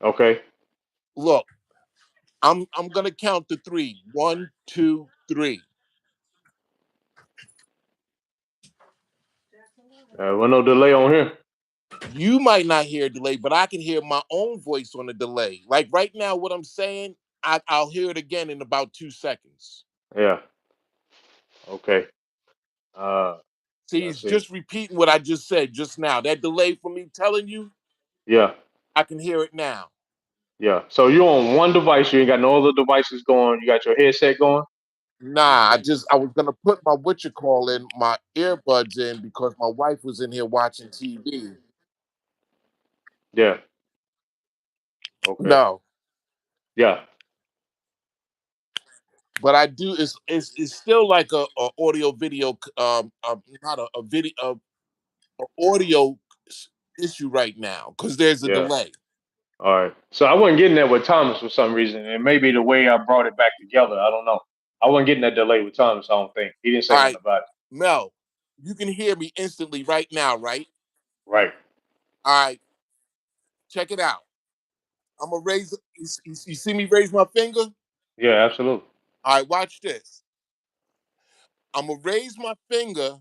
Okay, Look, I'm gonna count to three. One, two, three. well, no delay on here. You might not hear a delay, but I can hear my own voice on the delay. Like right now, what I'm saying, I'll hear it again in about 2 seconds. Yeah. Okay. See, Let's he's see. just repeating what I just said just now. That delay from me telling you, Yeah. I can hear it now. Yeah. So you're on one device. You ain't got no other devices going. You got your headset going. Nah, I was gonna put my what you call in my earbuds in because my wife was in here watching TV. Yeah. Okay. No, Yeah. but I do. It's still like a audio video, not a video, audio issue right now because there's a Yeah. delay. All right. So I wasn't getting that with Thomas for some reason, and maybe the way I brought it back together. I don't know. I wasn't getting that delay with Thomas. I don't think he didn't All say nothing right, about it. Mel, you can hear me instantly right now, right? Right. All right, check it out. I'm gonna raise. You see me raise my finger? Yeah. Absolutely. All right, watch this. I'm gonna raise my finger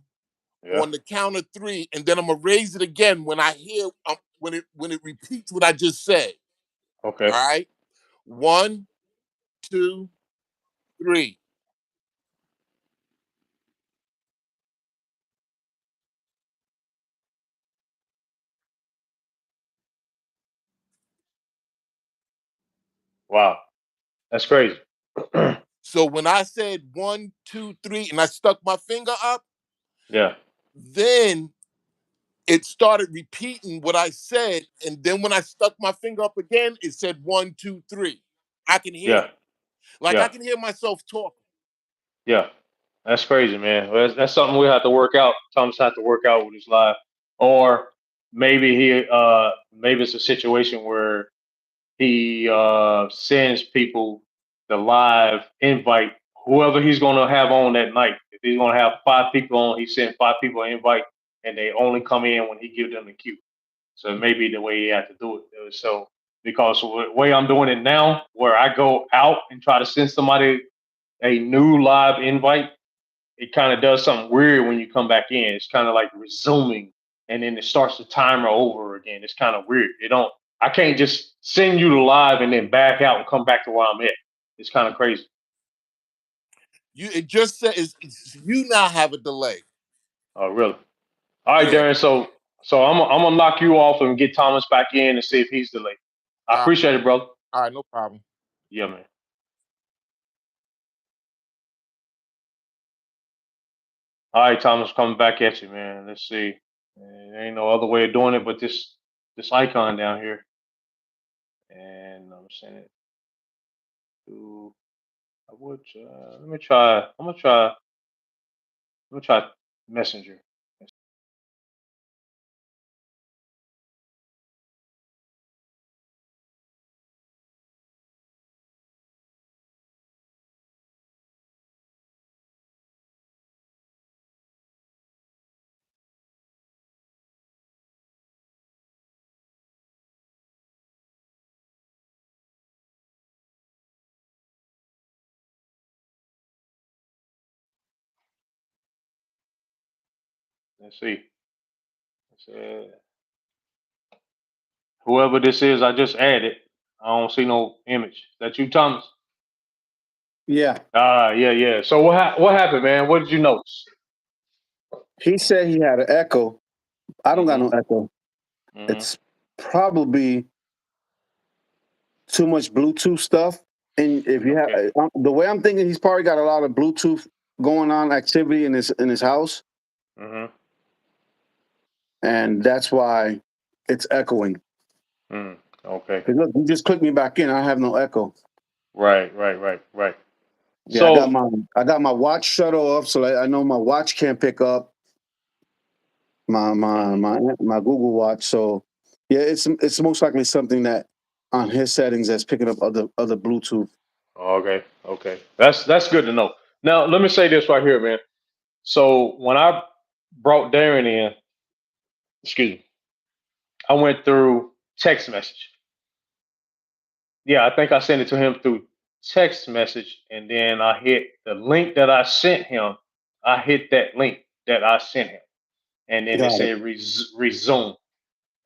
Yeah. on the count of three, and then I'm gonna raise it again when I hear when it repeats what I just said. Okay. All right, one, two, three. Wow. That's crazy. So when I said one, two, three, and I stuck my finger up, Yeah. then it started repeating what I said, and then when I stuck my finger up again, it said one, two, three. I can hear Yeah. it. Like I Yeah. can hear myself talking. Yeah. That's crazy, man. Well, that's something we have to work out. Thomas have to work out with his live, or maybe it's a situation where he sends people the live invite, whoever he's going to have on that night. If he's going to have 5 people on, he sends 5 people an invite, and they only come in when he gives them the cue. So it may be the way he had to do it. So because the way I'm doing it now, where I go out and try to send somebody a new live invite, it kind of does something weird when you come back in. It's kind of like resuming, and then it starts the timer over again. It's kind of weird. It don't. I can't just send you to live and then back out and come back to where I'm at. It's kind of crazy. You it just said you now have a delay. Oh, really? All right, Yeah. Darren. So I'm gonna knock you off and get Thomas back in and see if he's delayed. I Uh, appreciate it, brother. all right, no problem. Yeah, man. All right, Thomas, coming back at you, man. Let's see. There ain't no other way of doing it but this icon down here, and I'm sending it to. I would. Let me try. I'm gonna try. I'm gonna try Messenger. Let's see. Let's, whoever this is, I just added. I don't see no image. Is that you, Thomas? Yeah. Ah, yeah, yeah. So what happened, man? What did you notice? He said he had an echo. I don't got Mm-hmm. no echo. Mm-hmm. It's probably too much Bluetooth stuff. And if you have Okay. the way I'm thinking, he's probably got a lot of Bluetooth going on activity in his house, Mm-hmm. and that's why it's echoing. Mm. Okay. 'Cause look, you just click me back in. I have no echo. Right. Right. Right. Right. Yeah, So. I got my watch shuttle off, so I know my watch can't pick up Mhm. my Google Watch. So yeah, it's most likely something that on his settings that's picking up other Bluetooth. Okay. Okay. That's good to know. Now let me say this right here, man. So when I brought Darren in, excuse me, I went through text message. Yeah, I think I sent it to him through text message, and then I hit the link that I sent him. I hit that link that I sent him, and then it Got it. said resume,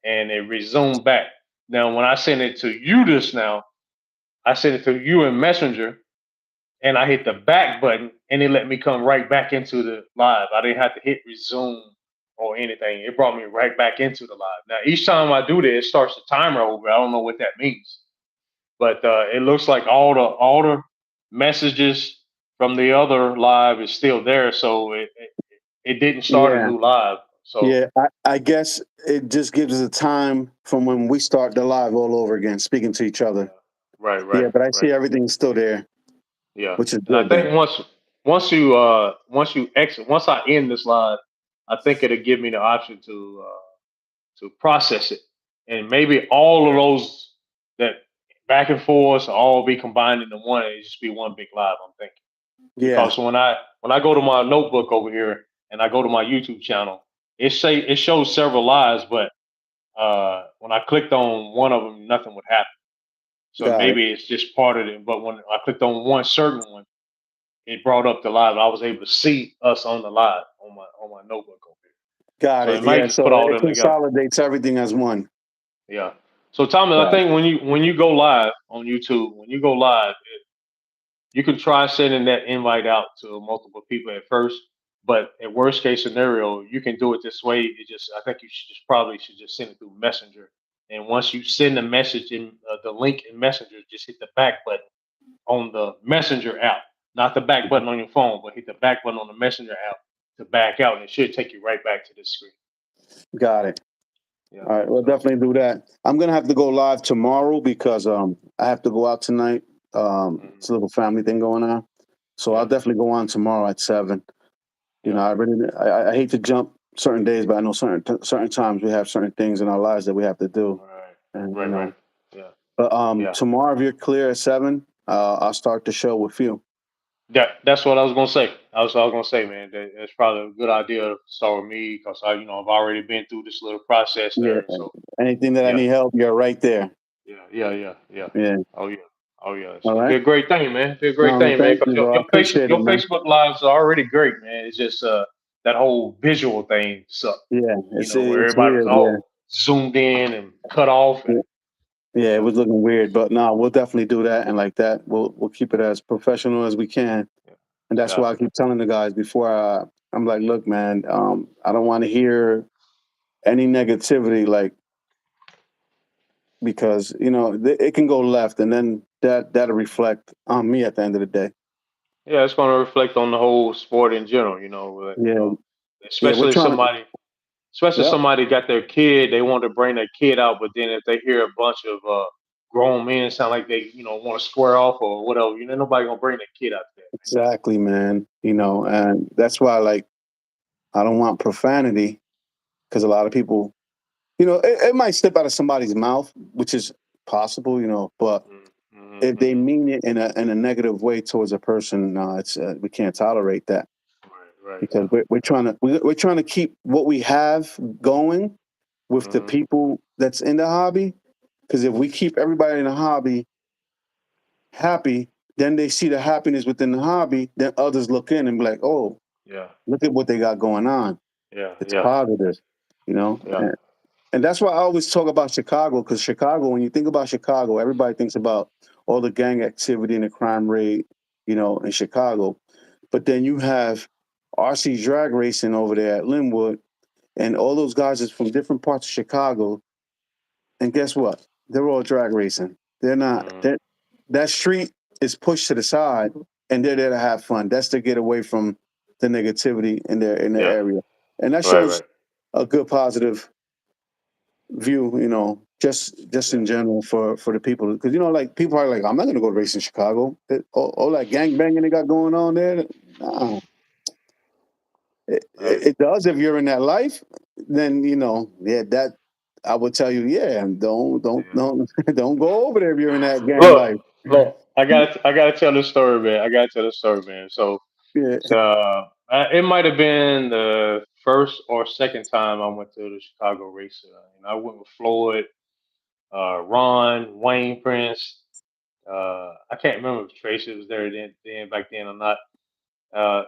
and it resumed back. Now, when I sent it to you just now, I sent it to you in Messenger, and I hit the back button, and it let me come right back into the live. I didn't have to hit resume or anything. It brought me right back into the live. Now, each time I do this, it starts the timer over. I don't know what that means, but it looks like all the messages from the other live is still there, so it didn't start a Yeah. new live. So Yeah, I guess it just gives us a time from when we start the live all over again, speaking to each other. yeah, right, Yeah, right, but I see right. everything's still there, Yeah, which is and I good then. think once you exit, once I end this live, I think it'll give me the option to process it, and maybe all of those that back and forth all be combined into one. It just be one big live. I'm thinking Yeah, because when I go to my notebook over here and I go to my YouTube channel, it shows several lives, but when I clicked on one of them, nothing would happen. So got it. maybe it's just part of it. But when I clicked on one certain one, it brought up the live. I was able to see us on the live on my notebook over here. Got So it. it might Yeah, just put so all it them together. consolidates everything as one. Yeah. So Thomas, I Got it. think when you go live on YouTube, when you go live, you can try sending that invite out to multiple people at first. But at worst case scenario, you can do it this way. It just I think you should just probably should just send it through Messenger. And once you send the message in the link in Messenger, just hit the back button on the Messenger app, not the back button on your phone, but hit the back button on the Messenger app to back out, and it should take you right back to this screen. Got it. Yeah. All right, we'll So. definitely do that. I'm gonna have to go live tomorrow because I have to go out tonight. It's Mhm. a little family thing going on, so I'll Yeah. definitely go on tomorrow at 7. You know, Yeah. I hate to jump certain days, but I know certain times we have certain things in our lives that we have to do, Right. and Right. Right. Yeah. But Yeah. tomorrow, if you're clear at 7, I'll start the show with you. That's what I was gonna say. I was gonna say, man, that it's probably a good idea to start with me because I've already been through this little process Yeah. there. So Anything that I yeah, need help, you're right there. yeah. Yeah. Oh yeah, oh yeah. All So it'd be right. a great thing, man. It'd be a great No, thing, man. thank Because you, bro. I appreciate it, your man. Facebook lives are already great, man. It's just that whole visual thing sucked. Yeah, Where it's everybody was weird. Yeah. all zoomed in and cut off, and Yeah, yeah, you it know, was looking weird, but no, we'll definitely do that, and like that, we'll keep it as professional as we can, yeah, and that's yeah, why I keep telling the guys before I'm like, look, man, I don't want to hear any negativity, like because it can go left, and then that'll reflect on me at the end of the day. Yeah, it's going to reflect on the whole sport in general. Yeah, yeah, we're Especially if trying to. Yep, somebody got their kid, they want to bring their kid out, but then if they hear a bunch of grown men sound like they want to square off or whatever, nobody gonna bring their kid out there. exactly, man. And that's why, like, I don't want profanity because a lot of people, it might slip out of somebody's mouth, which is possible, but Mm-hmm, if they hmm. mean it in a negative way towards a person, no, it's we can't tolerate that Right, right, because we're trying to keep what we have going with the hmm, people that's in the hobby. Because if we keep everybody in the hobby happy, then they see the happiness within the hobby. Then others look in and be like, "Oh, yeah, look at what they got going on. yeah, It's yeah, positive," you know. yeah, And that's why I always talk about Chicago, because Chicago, when you think about Chicago, everybody thinks about all the gang activity and the crime rate, in Chicago. But then you have RC drag racing over there at Linwood, and all those guys is from different parts of Chicago. And guess what? They're all drag racing. They're not. mm, That street is pushed to the side, and they're there to have fun. That's to get away from the negativity in their yeah, area, and that right, shows right, a good positive view, just yeah. in general for the people. Because like people are like, I'm not gonna go race in Chicago. All that gang banging they got going on there. Nah, Hey, it does if you're in that life. Then yeah, that I would tell you, yeah, yeah. don't go over there if you're in that gang Look, life. look, I gotta tell this story, man. I gotta tell this story, man. So Yeah, it might have been the first or second time I went to the Chicago race, and I went with Floyd, Ron, Wayne Prince. I can't remember if Tracy was there then back then or not.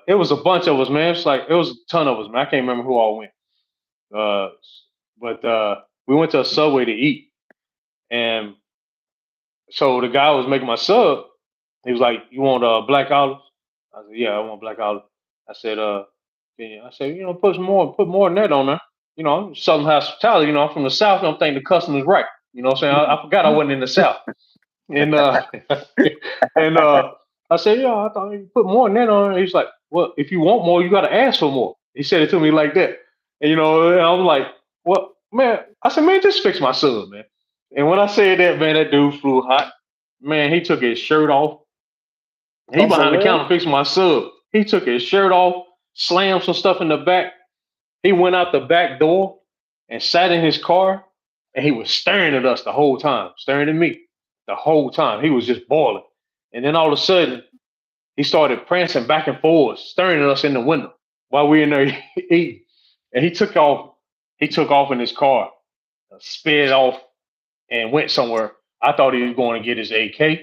It was a bunch of us, man. It was a ton of us, man. I can't remember who all went. Uh, but we went to a Subway to eat, and so the guy who was making my sub. He was like, "You want black olives?" I said, "Yeah, I want black olives." I said, I said, put more than that on there. I'm Southern hospitality. I'm from the South. I'm thinking the customer's right. You know what I'm saying? I forgot I wasn't in the South. And and I said, yeah, I thought you put more than that on. He's like, well, if you want more, you got to ask for more. He said it to me like that. And I was like, well, man, I said, man, just fix my sub, man. And when I said that, man, that dude flew hot. Man, he took his shirt off. He oh, for behind the real? counter fixing my sub. He took his shirt off, slammed some stuff in the back. He went out the back door and sat in his car, and he was staring at us the whole time, staring at me the whole time. He was just boiling. And then all of a sudden, he started prancing back and forth, staring at us in the window while we in there eating. And he took off. He took off in his car, sped off, and went somewhere. I thought he was going to get his AK,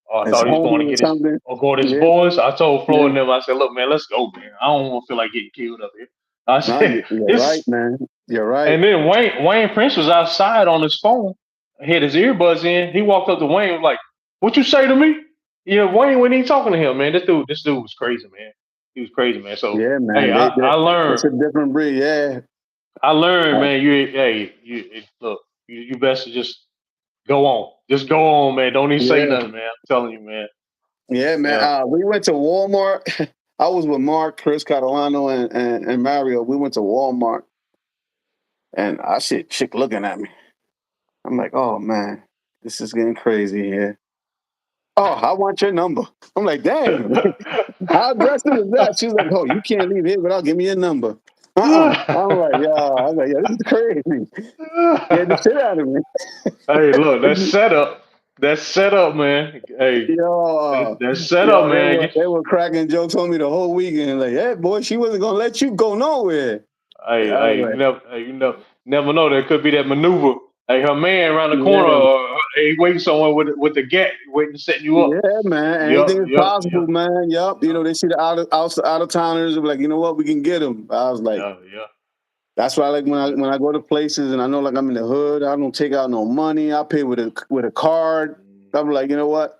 or I His thought he was going to homie or get his something? or go to his Yeah, boys. I told Floyd yeah. and them, I said, look, man, let's go, man. I don't want to feel like getting killed up here. I No, said, you're right, this man. You're right. and then Wayne Prince was outside on his phone, had his earbuds in. He walked up to Wayne and was like, "What you say to me?" Wayne wasn't even talking to him, man. This dude was crazy, man. He was crazy, man. So Yeah, hey, man. I It's learned, a different breed. Yeah. man. Look, you best to just go on, man. Don't even say Yeah. nothing, man. I'm telling you, man. Yeah, man. Yeah. We went to Walmart. I was with Mark, Chris Catalano, and Mario. We went to Walmart, and I see a chick looking at me. I'm like, oh man, this is getting crazy here. Oh, I want your number. I'm like, damn, how aggressive is that? She's like, oh, you can't leave here without giving me a number. I'm like, yeah. I was like, yeah, this is crazy. Scared the shit out of me. Hey, look, that's setup. That's setup, man. Hey, Yo, that's setup, yo, they man. were they were cracking jokes on me the whole weekend. Like, hey, boy, she wasn't gonna let you go nowhere. Hey, I was hey, like, never know. There could be that maneuver. Hey, her man around the corner, yeah, or he waiting somewhere with the gat, waiting to set you up. yeah, man. Yep, Anything is yep, yep, possible, man. Yup. yep, They see the out of towners. They're like, you know what, we can get them. I was like, yeah, yeah, that's why, like, when I yeah. when I go to places and I know, like, I'm in the hood, I don't take out no money. I pay with a card. Mm, I'm like, you know what,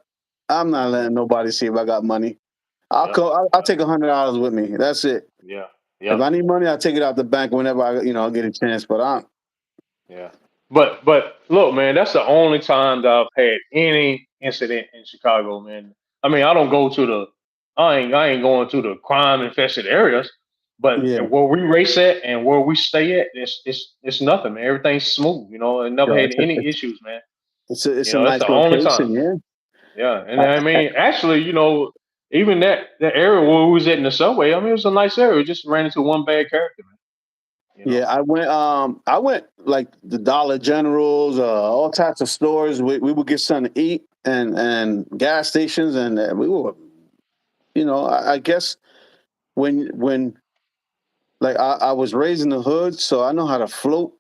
I'm not letting nobody see if I got money. I'll yep, go. I'll take $100 with me. That's it. yeah, If yep, I need money, I take it out the bank whenever I'll get a chance. But yeah. But look, man, that's the only time that I've had any incident in Chicago, man. I mean, I don't go to the I ain't going to the crime infested areas, but Yeah, where we race at and where we stay at, it's nothing, man. Everything's smooth, you know, and never yo, had any issues, man. it's You a know, that's nice the only time. location. Yeah, Yeah, and I I, mean, actually, you know, even that area where we was at in the subway, I mean, it was a nice area. We just ran into one bad character, man. You know. yeah, I went like the Dollar Generals, all types of stores. We would get something to eat and gas stations, and we were, I guess when like I was raised in the hood, so I know how to float.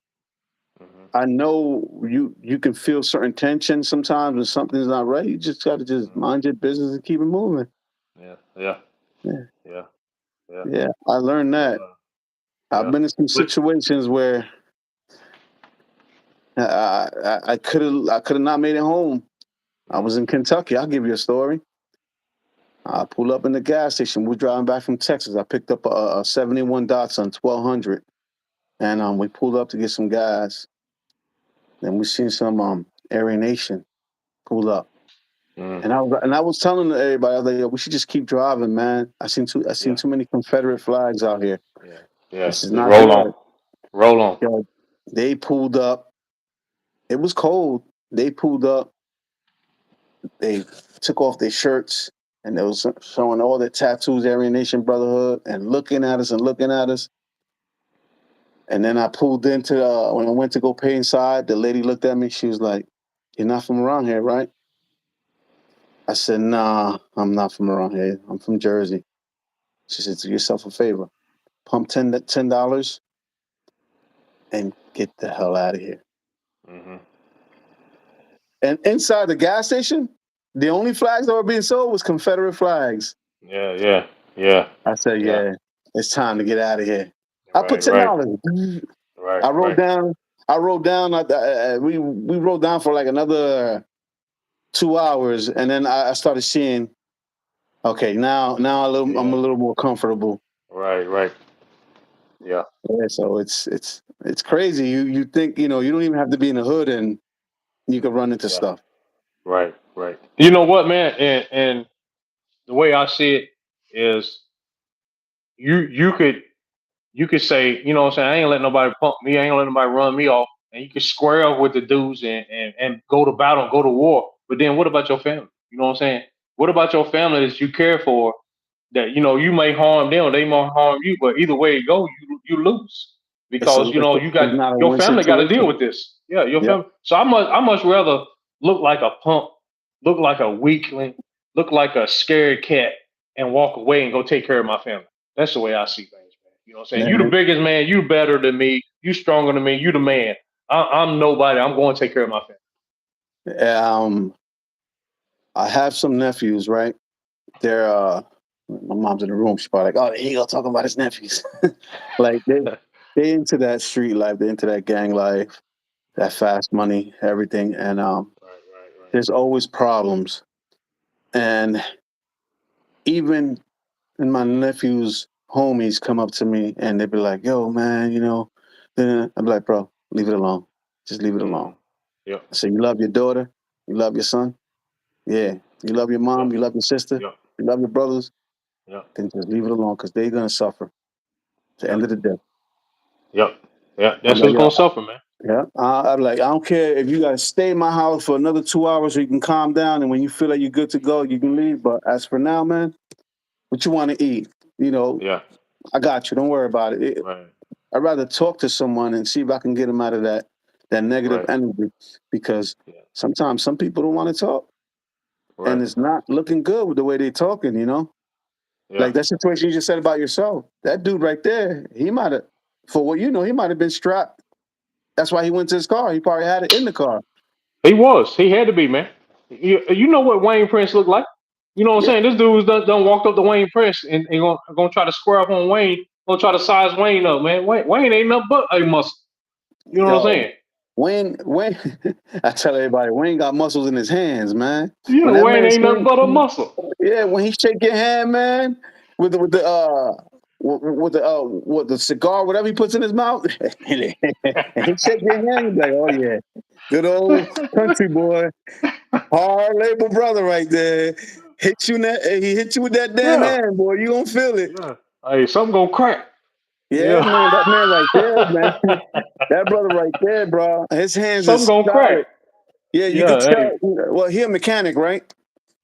Hmm. I know you can feel certain tension sometimes when something's not right. You just got to just Hmm. mind your business and keep it moving. Yeah, yeah, Yeah, yeah, yeah. yeah. I learned So, that. I've yeah, been in some but situations where I could have not made it home. I mm, was in Kentucky. I'll give you a story. I pulled up in the gas station. We were driving back from Texas. I picked up a 71 Dots on 1200, and we pulled up to get some gas. Then we seen some Aryan Nation pull up. mm, And I was telling everybody, I was like, yo, we should just keep driving, man. I seen yeah, too many Confederate flags out here. yeah, yeah. This is Just not roll on, good. roll on. Yo, they pulled up. It was cold. They pulled up. They took off their shirts and they was showing all their tattoos, Aryan Nation Brotherhood, and looking at us and looking at us. And then I pulled into when I went to go pay inside. The lady looked at me. She was like, "You're not from around here, right?" I said, "Nah, I'm not from around here. I'm from Jersey." She said, "Do yourself a favor. Pump $10 and get the hell out of here." Hmm. And inside the gas station, the only flags that were being sold was Confederate flags. Yeah, yeah, yeah, I said, yeah. "Yeah, it's time to get out of here." I put Right, right, $10. right, I wrote right. down. I wrote down. We wrote down for like another 2 hours, and then I started seeing. Okay, now I'm a Yeah, little more comfortable. right, right. Yeah, Yeah, so it's crazy. You think you don't even have to be in the hood, and you can run into yeah. stuff. Right, right. You know what, man? And the way I see it is you could say, you know what I'm saying, I ain't letting nobody pump me, I ain't letting nobody run me off. And you can square up with the dudes and go to battle, go to war. But then what about your family? You know what I'm saying? What about your family that you care for that, you know, you may harm them, they may harm you, but either way it go, you lose. It's Because, a you it's, know, a, you it's got not a your win family gotta deal situation. with this. Yeah, your Yep. family. So I much rather look like a punk, look like a weakling, look like a scared cat and walk away and go take care of my family. That's the way I see things, man. You know what I'm saying? You the And, biggest man, you better than me, you stronger than me, you the man. I'm nobody. I'm going to take care of my family. um, I have some nephews, right? They're my mom's in the room. She's probably like, "Oh, he gonna talk about his nephews." Like they into that street life, they into that gang life, that Right, fast money, everything, and right, right, there's always problems. And even and my nephew's homies come up to me and they be like, "Yo, man, then I'm like, bro, leave it alone. Just leave it right. alone." Hmm. Yep, I say, "You love your daughter, you love your son, yeah. You love your yep, mom, you love your sister, yep, you love your brothers. yep, Then just leave it alone because they're gonna suffer at the yep, end of the day." yep, yep. I'm That's like, who's "Yo, gonna suffer, man. yeah." I'm like, "I don't care if you guys stay in my house for another 2 hours so you can calm down, and when you feel like you're good to go, you can leave. But as for now, man, what you want to eat? You know, Yeah, I got you. Don't worry about it. right, I'd rather talk to someone and see if I can get them out of that negative right, energy because yeah, sometimes some people don't want to talk and right, it's not looking good with the way they're talking. yeah. Like that situation you just said about yourself. That dude right there, he might have, for what you know, he might have been strapped. That's why he went to his car. He probably had it in the car. He was. He had to be, man. You know what Wayne Prince looked like? You know what I'm Yeah. saying? This dude's done walked up to Wayne Prince and gonna try to square up on Wayne. Gonna try to size Wayne up, man. Wayne ain't nothing but a muscle. You know what I'm Yo, saying? Wayne, I tell everybody, Wayne got muscles in his hands, man. Yeah, When that Wayne man ain't nothing swing, but a muscle. yeah, when he shake your hand, man, with the cigar, whatever he puts in his mouth, and he shake your hand, you be like, oh yeah, good old country boy, hard labor brother right there. hit you in that, he hit you with that damn Yeah, hand, boy. You gonna feel it. yeah. Hey, something gonna crack. Yeah, Yeah. man. That man right there, man. That brother right there, bro. His hands Something is gonna crack. solid. Yeah, you could Yeah, hey. tell. Well, he a mechanic, right?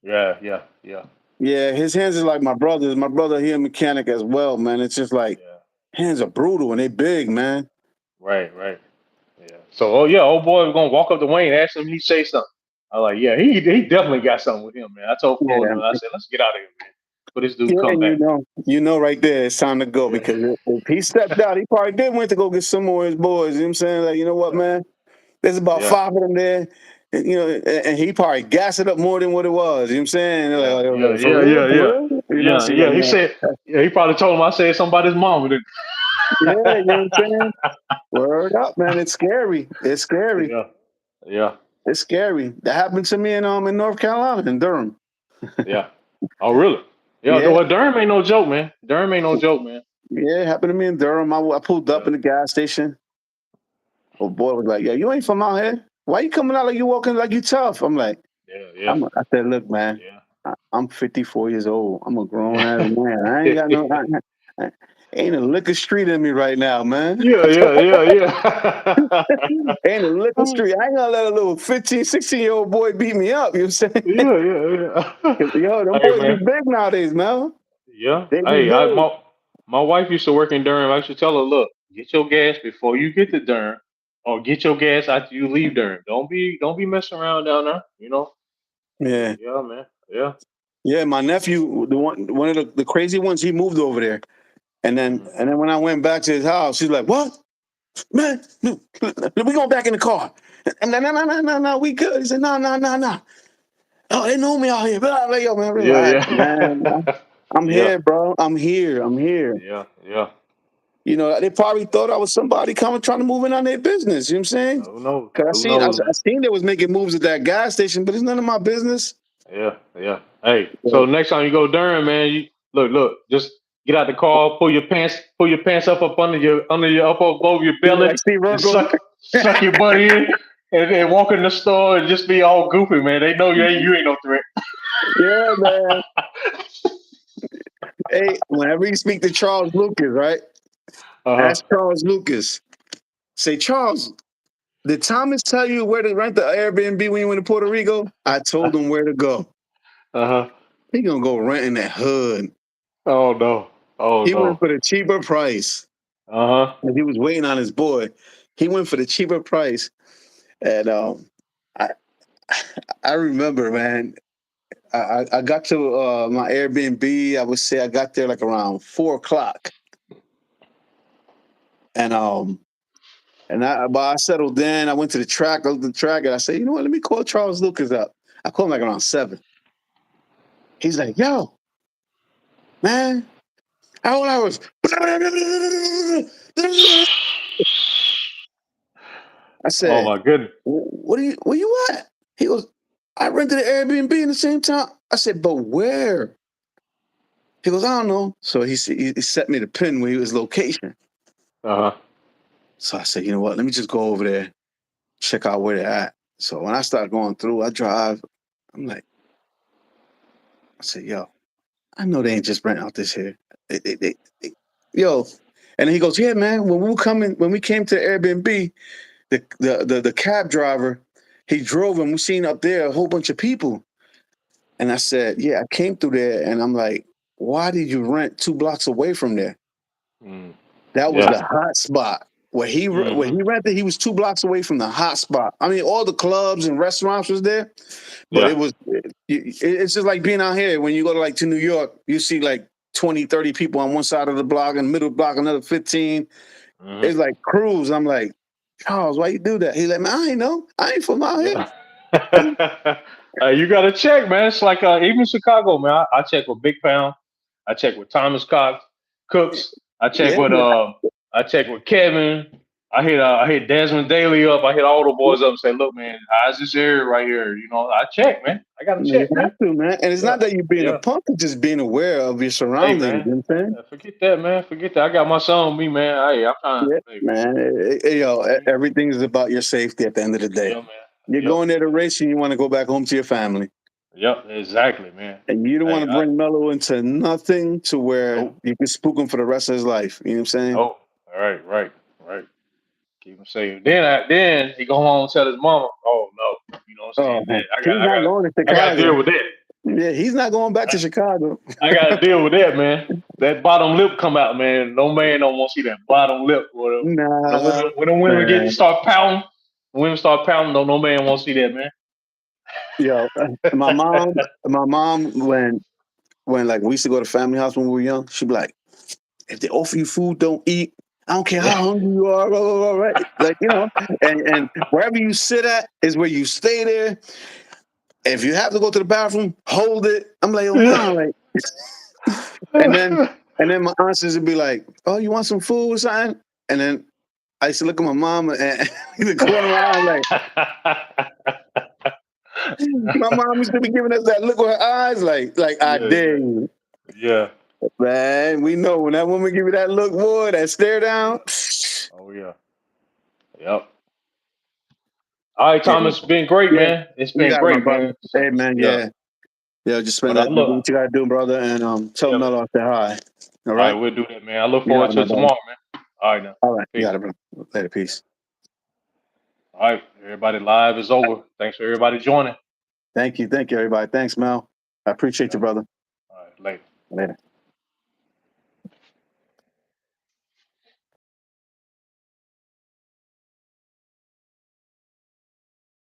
Yeah, yeah, yeah, Yeah, his hands is like my brother's. My brother, he a mechanic as well, man. It's just like yeah. hands are brutal and they big, man. Right, right. Yeah. So, oh yeah, old boy was gonna walk up to Wayne, ask him if he say something. I was like, yeah, he definitely got something with him, man. I told Flo, Yeah, I said, let's get out of here, man. But this dude yeah, come and back. you know, right there, it's time to go Yeah, because if he stepped out, he probably did went to go get some more of his boys. You know what I'm saying? Like, you know what, yeah, man? There's about yeah, five of them there. And, you know, and he probably gassed it up more than what it was. You know what I'm saying? They're yeah, yeah, like, for yeah, real, yeah, for yeah, real. You know, yeah, so you're yeah. like, He man, said, yeah, he probably told him I said something about his mom. Then. yeah, you know what I'm saying? Word up, man. It's scary. It's scary. Yeah, yeah, It's scary. That happened to me in North Carolina, in Durham. yeah. Oh, really? Yeah. Yeah, Well, Durham ain't no joke, man. Durham ain't no joke, man. yeah, it happened to me in Durham. I pulled up Yeah, in the gas station. Oh boy was like, "Yeah, you ain't from out here. Why you coming out like you walking like you tough?" I'm like, yeah, yeah, I said, "Look, man, yeah. I'm 54 years old. I'm a grown ass man. I ain't got no, ain't a liquor street in me right now, man. Yeah, yeah, yeah, yeah. Ain't a liquor street. I ain't gonna let a little 15, 16-year-old boy beat me up. You know what I'm saying? Yeah, yeah, 'Cause, yeah. yo, them Hey, boys be man. big nowadays, man. Yeah. They be Hey, big. my wife used to work in Durham. I used to tell her, look, get your gas before you get to Durham, or get your gas after you leave Durham. Don't be messing around down there. You know. Yeah, Yeah, man. Yeah. yeah. My nephew, one of the crazy ones, he moved over there. Hmm. And then when I went back to his house, he's like, "What, man? We going back in the car?" And no, we good. He said, "No, no, no, no. Oh, they know me out here." But I'm like, "Yo, man, Yeah, relax, man. yeah. I'm Yeah, here, bro. I'm here. I'm here." yeah, yeah. You know, they probably thought I was somebody coming trying to move in on their business. You know what I'm saying? Who knows? Cause Who knows, I man? seen they was making moves at that gas station, but it's none of my business. Yeah, yeah. Hey, Yeah, so next time you go to Durham, man, you look, just get out the car, pull your pants up under your up above your yeah, belly, like Steve and Urkel. suck your butt in, and walk in the store and just be all goofy, man. They know you ain't no threat. Yeah, man. Hey, whenever you speak to Charles Lucas, right? Uh huh. Ask Charles Lucas. Say, Charles, did Thomas tell you where to rent the Airbnb when you went to Puerto Rico? I told him where to go. Uh huh. He gonna go rent in that hood. Oh no. Oh He went no. for the cheaper price. Uh huh. And he was waiting on his boy. He went for the cheaper price. And I I remember, man. I got to my Airbnb. I would say I got there like around 4 o'clock, and but I settled in. I went to the track. I looked at the track, and I said, you know what? Let me call Charles Lucas up. I called him like around 7. He's like, yo, man, how old I was? I Oh said, my goodness. where you at? He goes, I rented an Airbnb in the same time. I said, but where? He goes, I don't know. So he set me the pin where his location. Uh huh. So I said, you know what? Let me just go over there, check out where they're at. So when I start going through, I drive. I'm like, I said, yo, I know they ain't just renting out this here. Yo. And then he goes, yeah, man. When we came to the Airbnb, the cab driver, he drove and we seen up there a whole bunch of people. And I said, yeah, I came through there, and I'm like, why did you rent 2 blocks away from there? Mm. That was Yeah. the hot spot. Where Hmm. he rented, he was 2 blocks away from the hot spot. I mean, all the clubs and restaurants was there, but Yeah. it's just like being out here. When you go to New York, you see like 20, 30 people on one side of the block, and middle block another 15. Hmm. It's like crews. I'm like, Charles, why you do that? He's like, man, I ain't know. I ain't from out here. Yeah. You got to check, man. It's like even Chicago, man. I check with Big Pound. I check with Thomas Cox, Cooks. Yeah, I check with Kevin. I hit Desmond Daly up. I hit all the boys up and say, look, man, how's this area right here? You know, I check, man. I got to you check, man. have to, man. And it's Yeah, not that you're being a yeah. punk, it's just being aware of your Hey, surroundings. man. You know what I'm saying? Yeah, forget that, man. Forget that. I got my son with me, man. Hey, I'm trying. Yeah, Hey, man. Yo, man. everything is about your safety at the end of the day. Yeah, man. You're Yep. going there to race and you want to go back home to your family. Yep, exactly, man. And you don't want Hey, to bring Mello into nothing to where nope, you can spook him for the rest of his life. You know what I'm saying? nope. All right, right, right. Keep him safe. Then he go home and tell his mama, "Oh no," you know what I'm Oh, saying? man. Then He's not going to I got to Chicago. deal with that. Yeah, he's not going back to Chicago. I got to deal with that, man. That bottom lip come out, man. No man don't want to see that bottom lip. Nah, When the women man. start pouting, women start pouting. No man want to see that, man. Yo, my mom, when like we used to go to family house when we were young, she'd be like, if they offer you food, don't eat. I don't care how hungry you are, blah, blah, blah, right? Like, you know, and wherever you sit at is where you stay there. If you have to go to the bathroom, hold it. I'm like, oh mom, like, and then my aunts would be like, oh, you want some food or something? And then I used to look at my mom and in the corner of my eye, like, my mom used to be giving us that look with her eyes, like I Yeah, dare you. yeah. Man, we know when that woman give you that look, boy, that stare down. Oh yeah. Yep. All right, Yeah, Thomas, been great, yeah, man. It's you been got it, my great, brother. man. Hey, man, Yeah. yeah. Yeah, just spend But I that, do look. what you got to do, brother, and tell Yeah, man. Mello I say hi. All All right, right? we'll do that, man. I look You got forward it, to my it brother. tomorrow, man. All right, now. All right, you Peace. got it, bro. Later, peace. All right, everybody, live is over. Thanks for everybody joining. Thank you, everybody. Thanks, Mel. I appreciate you, Yep. brother. All right, later. Later.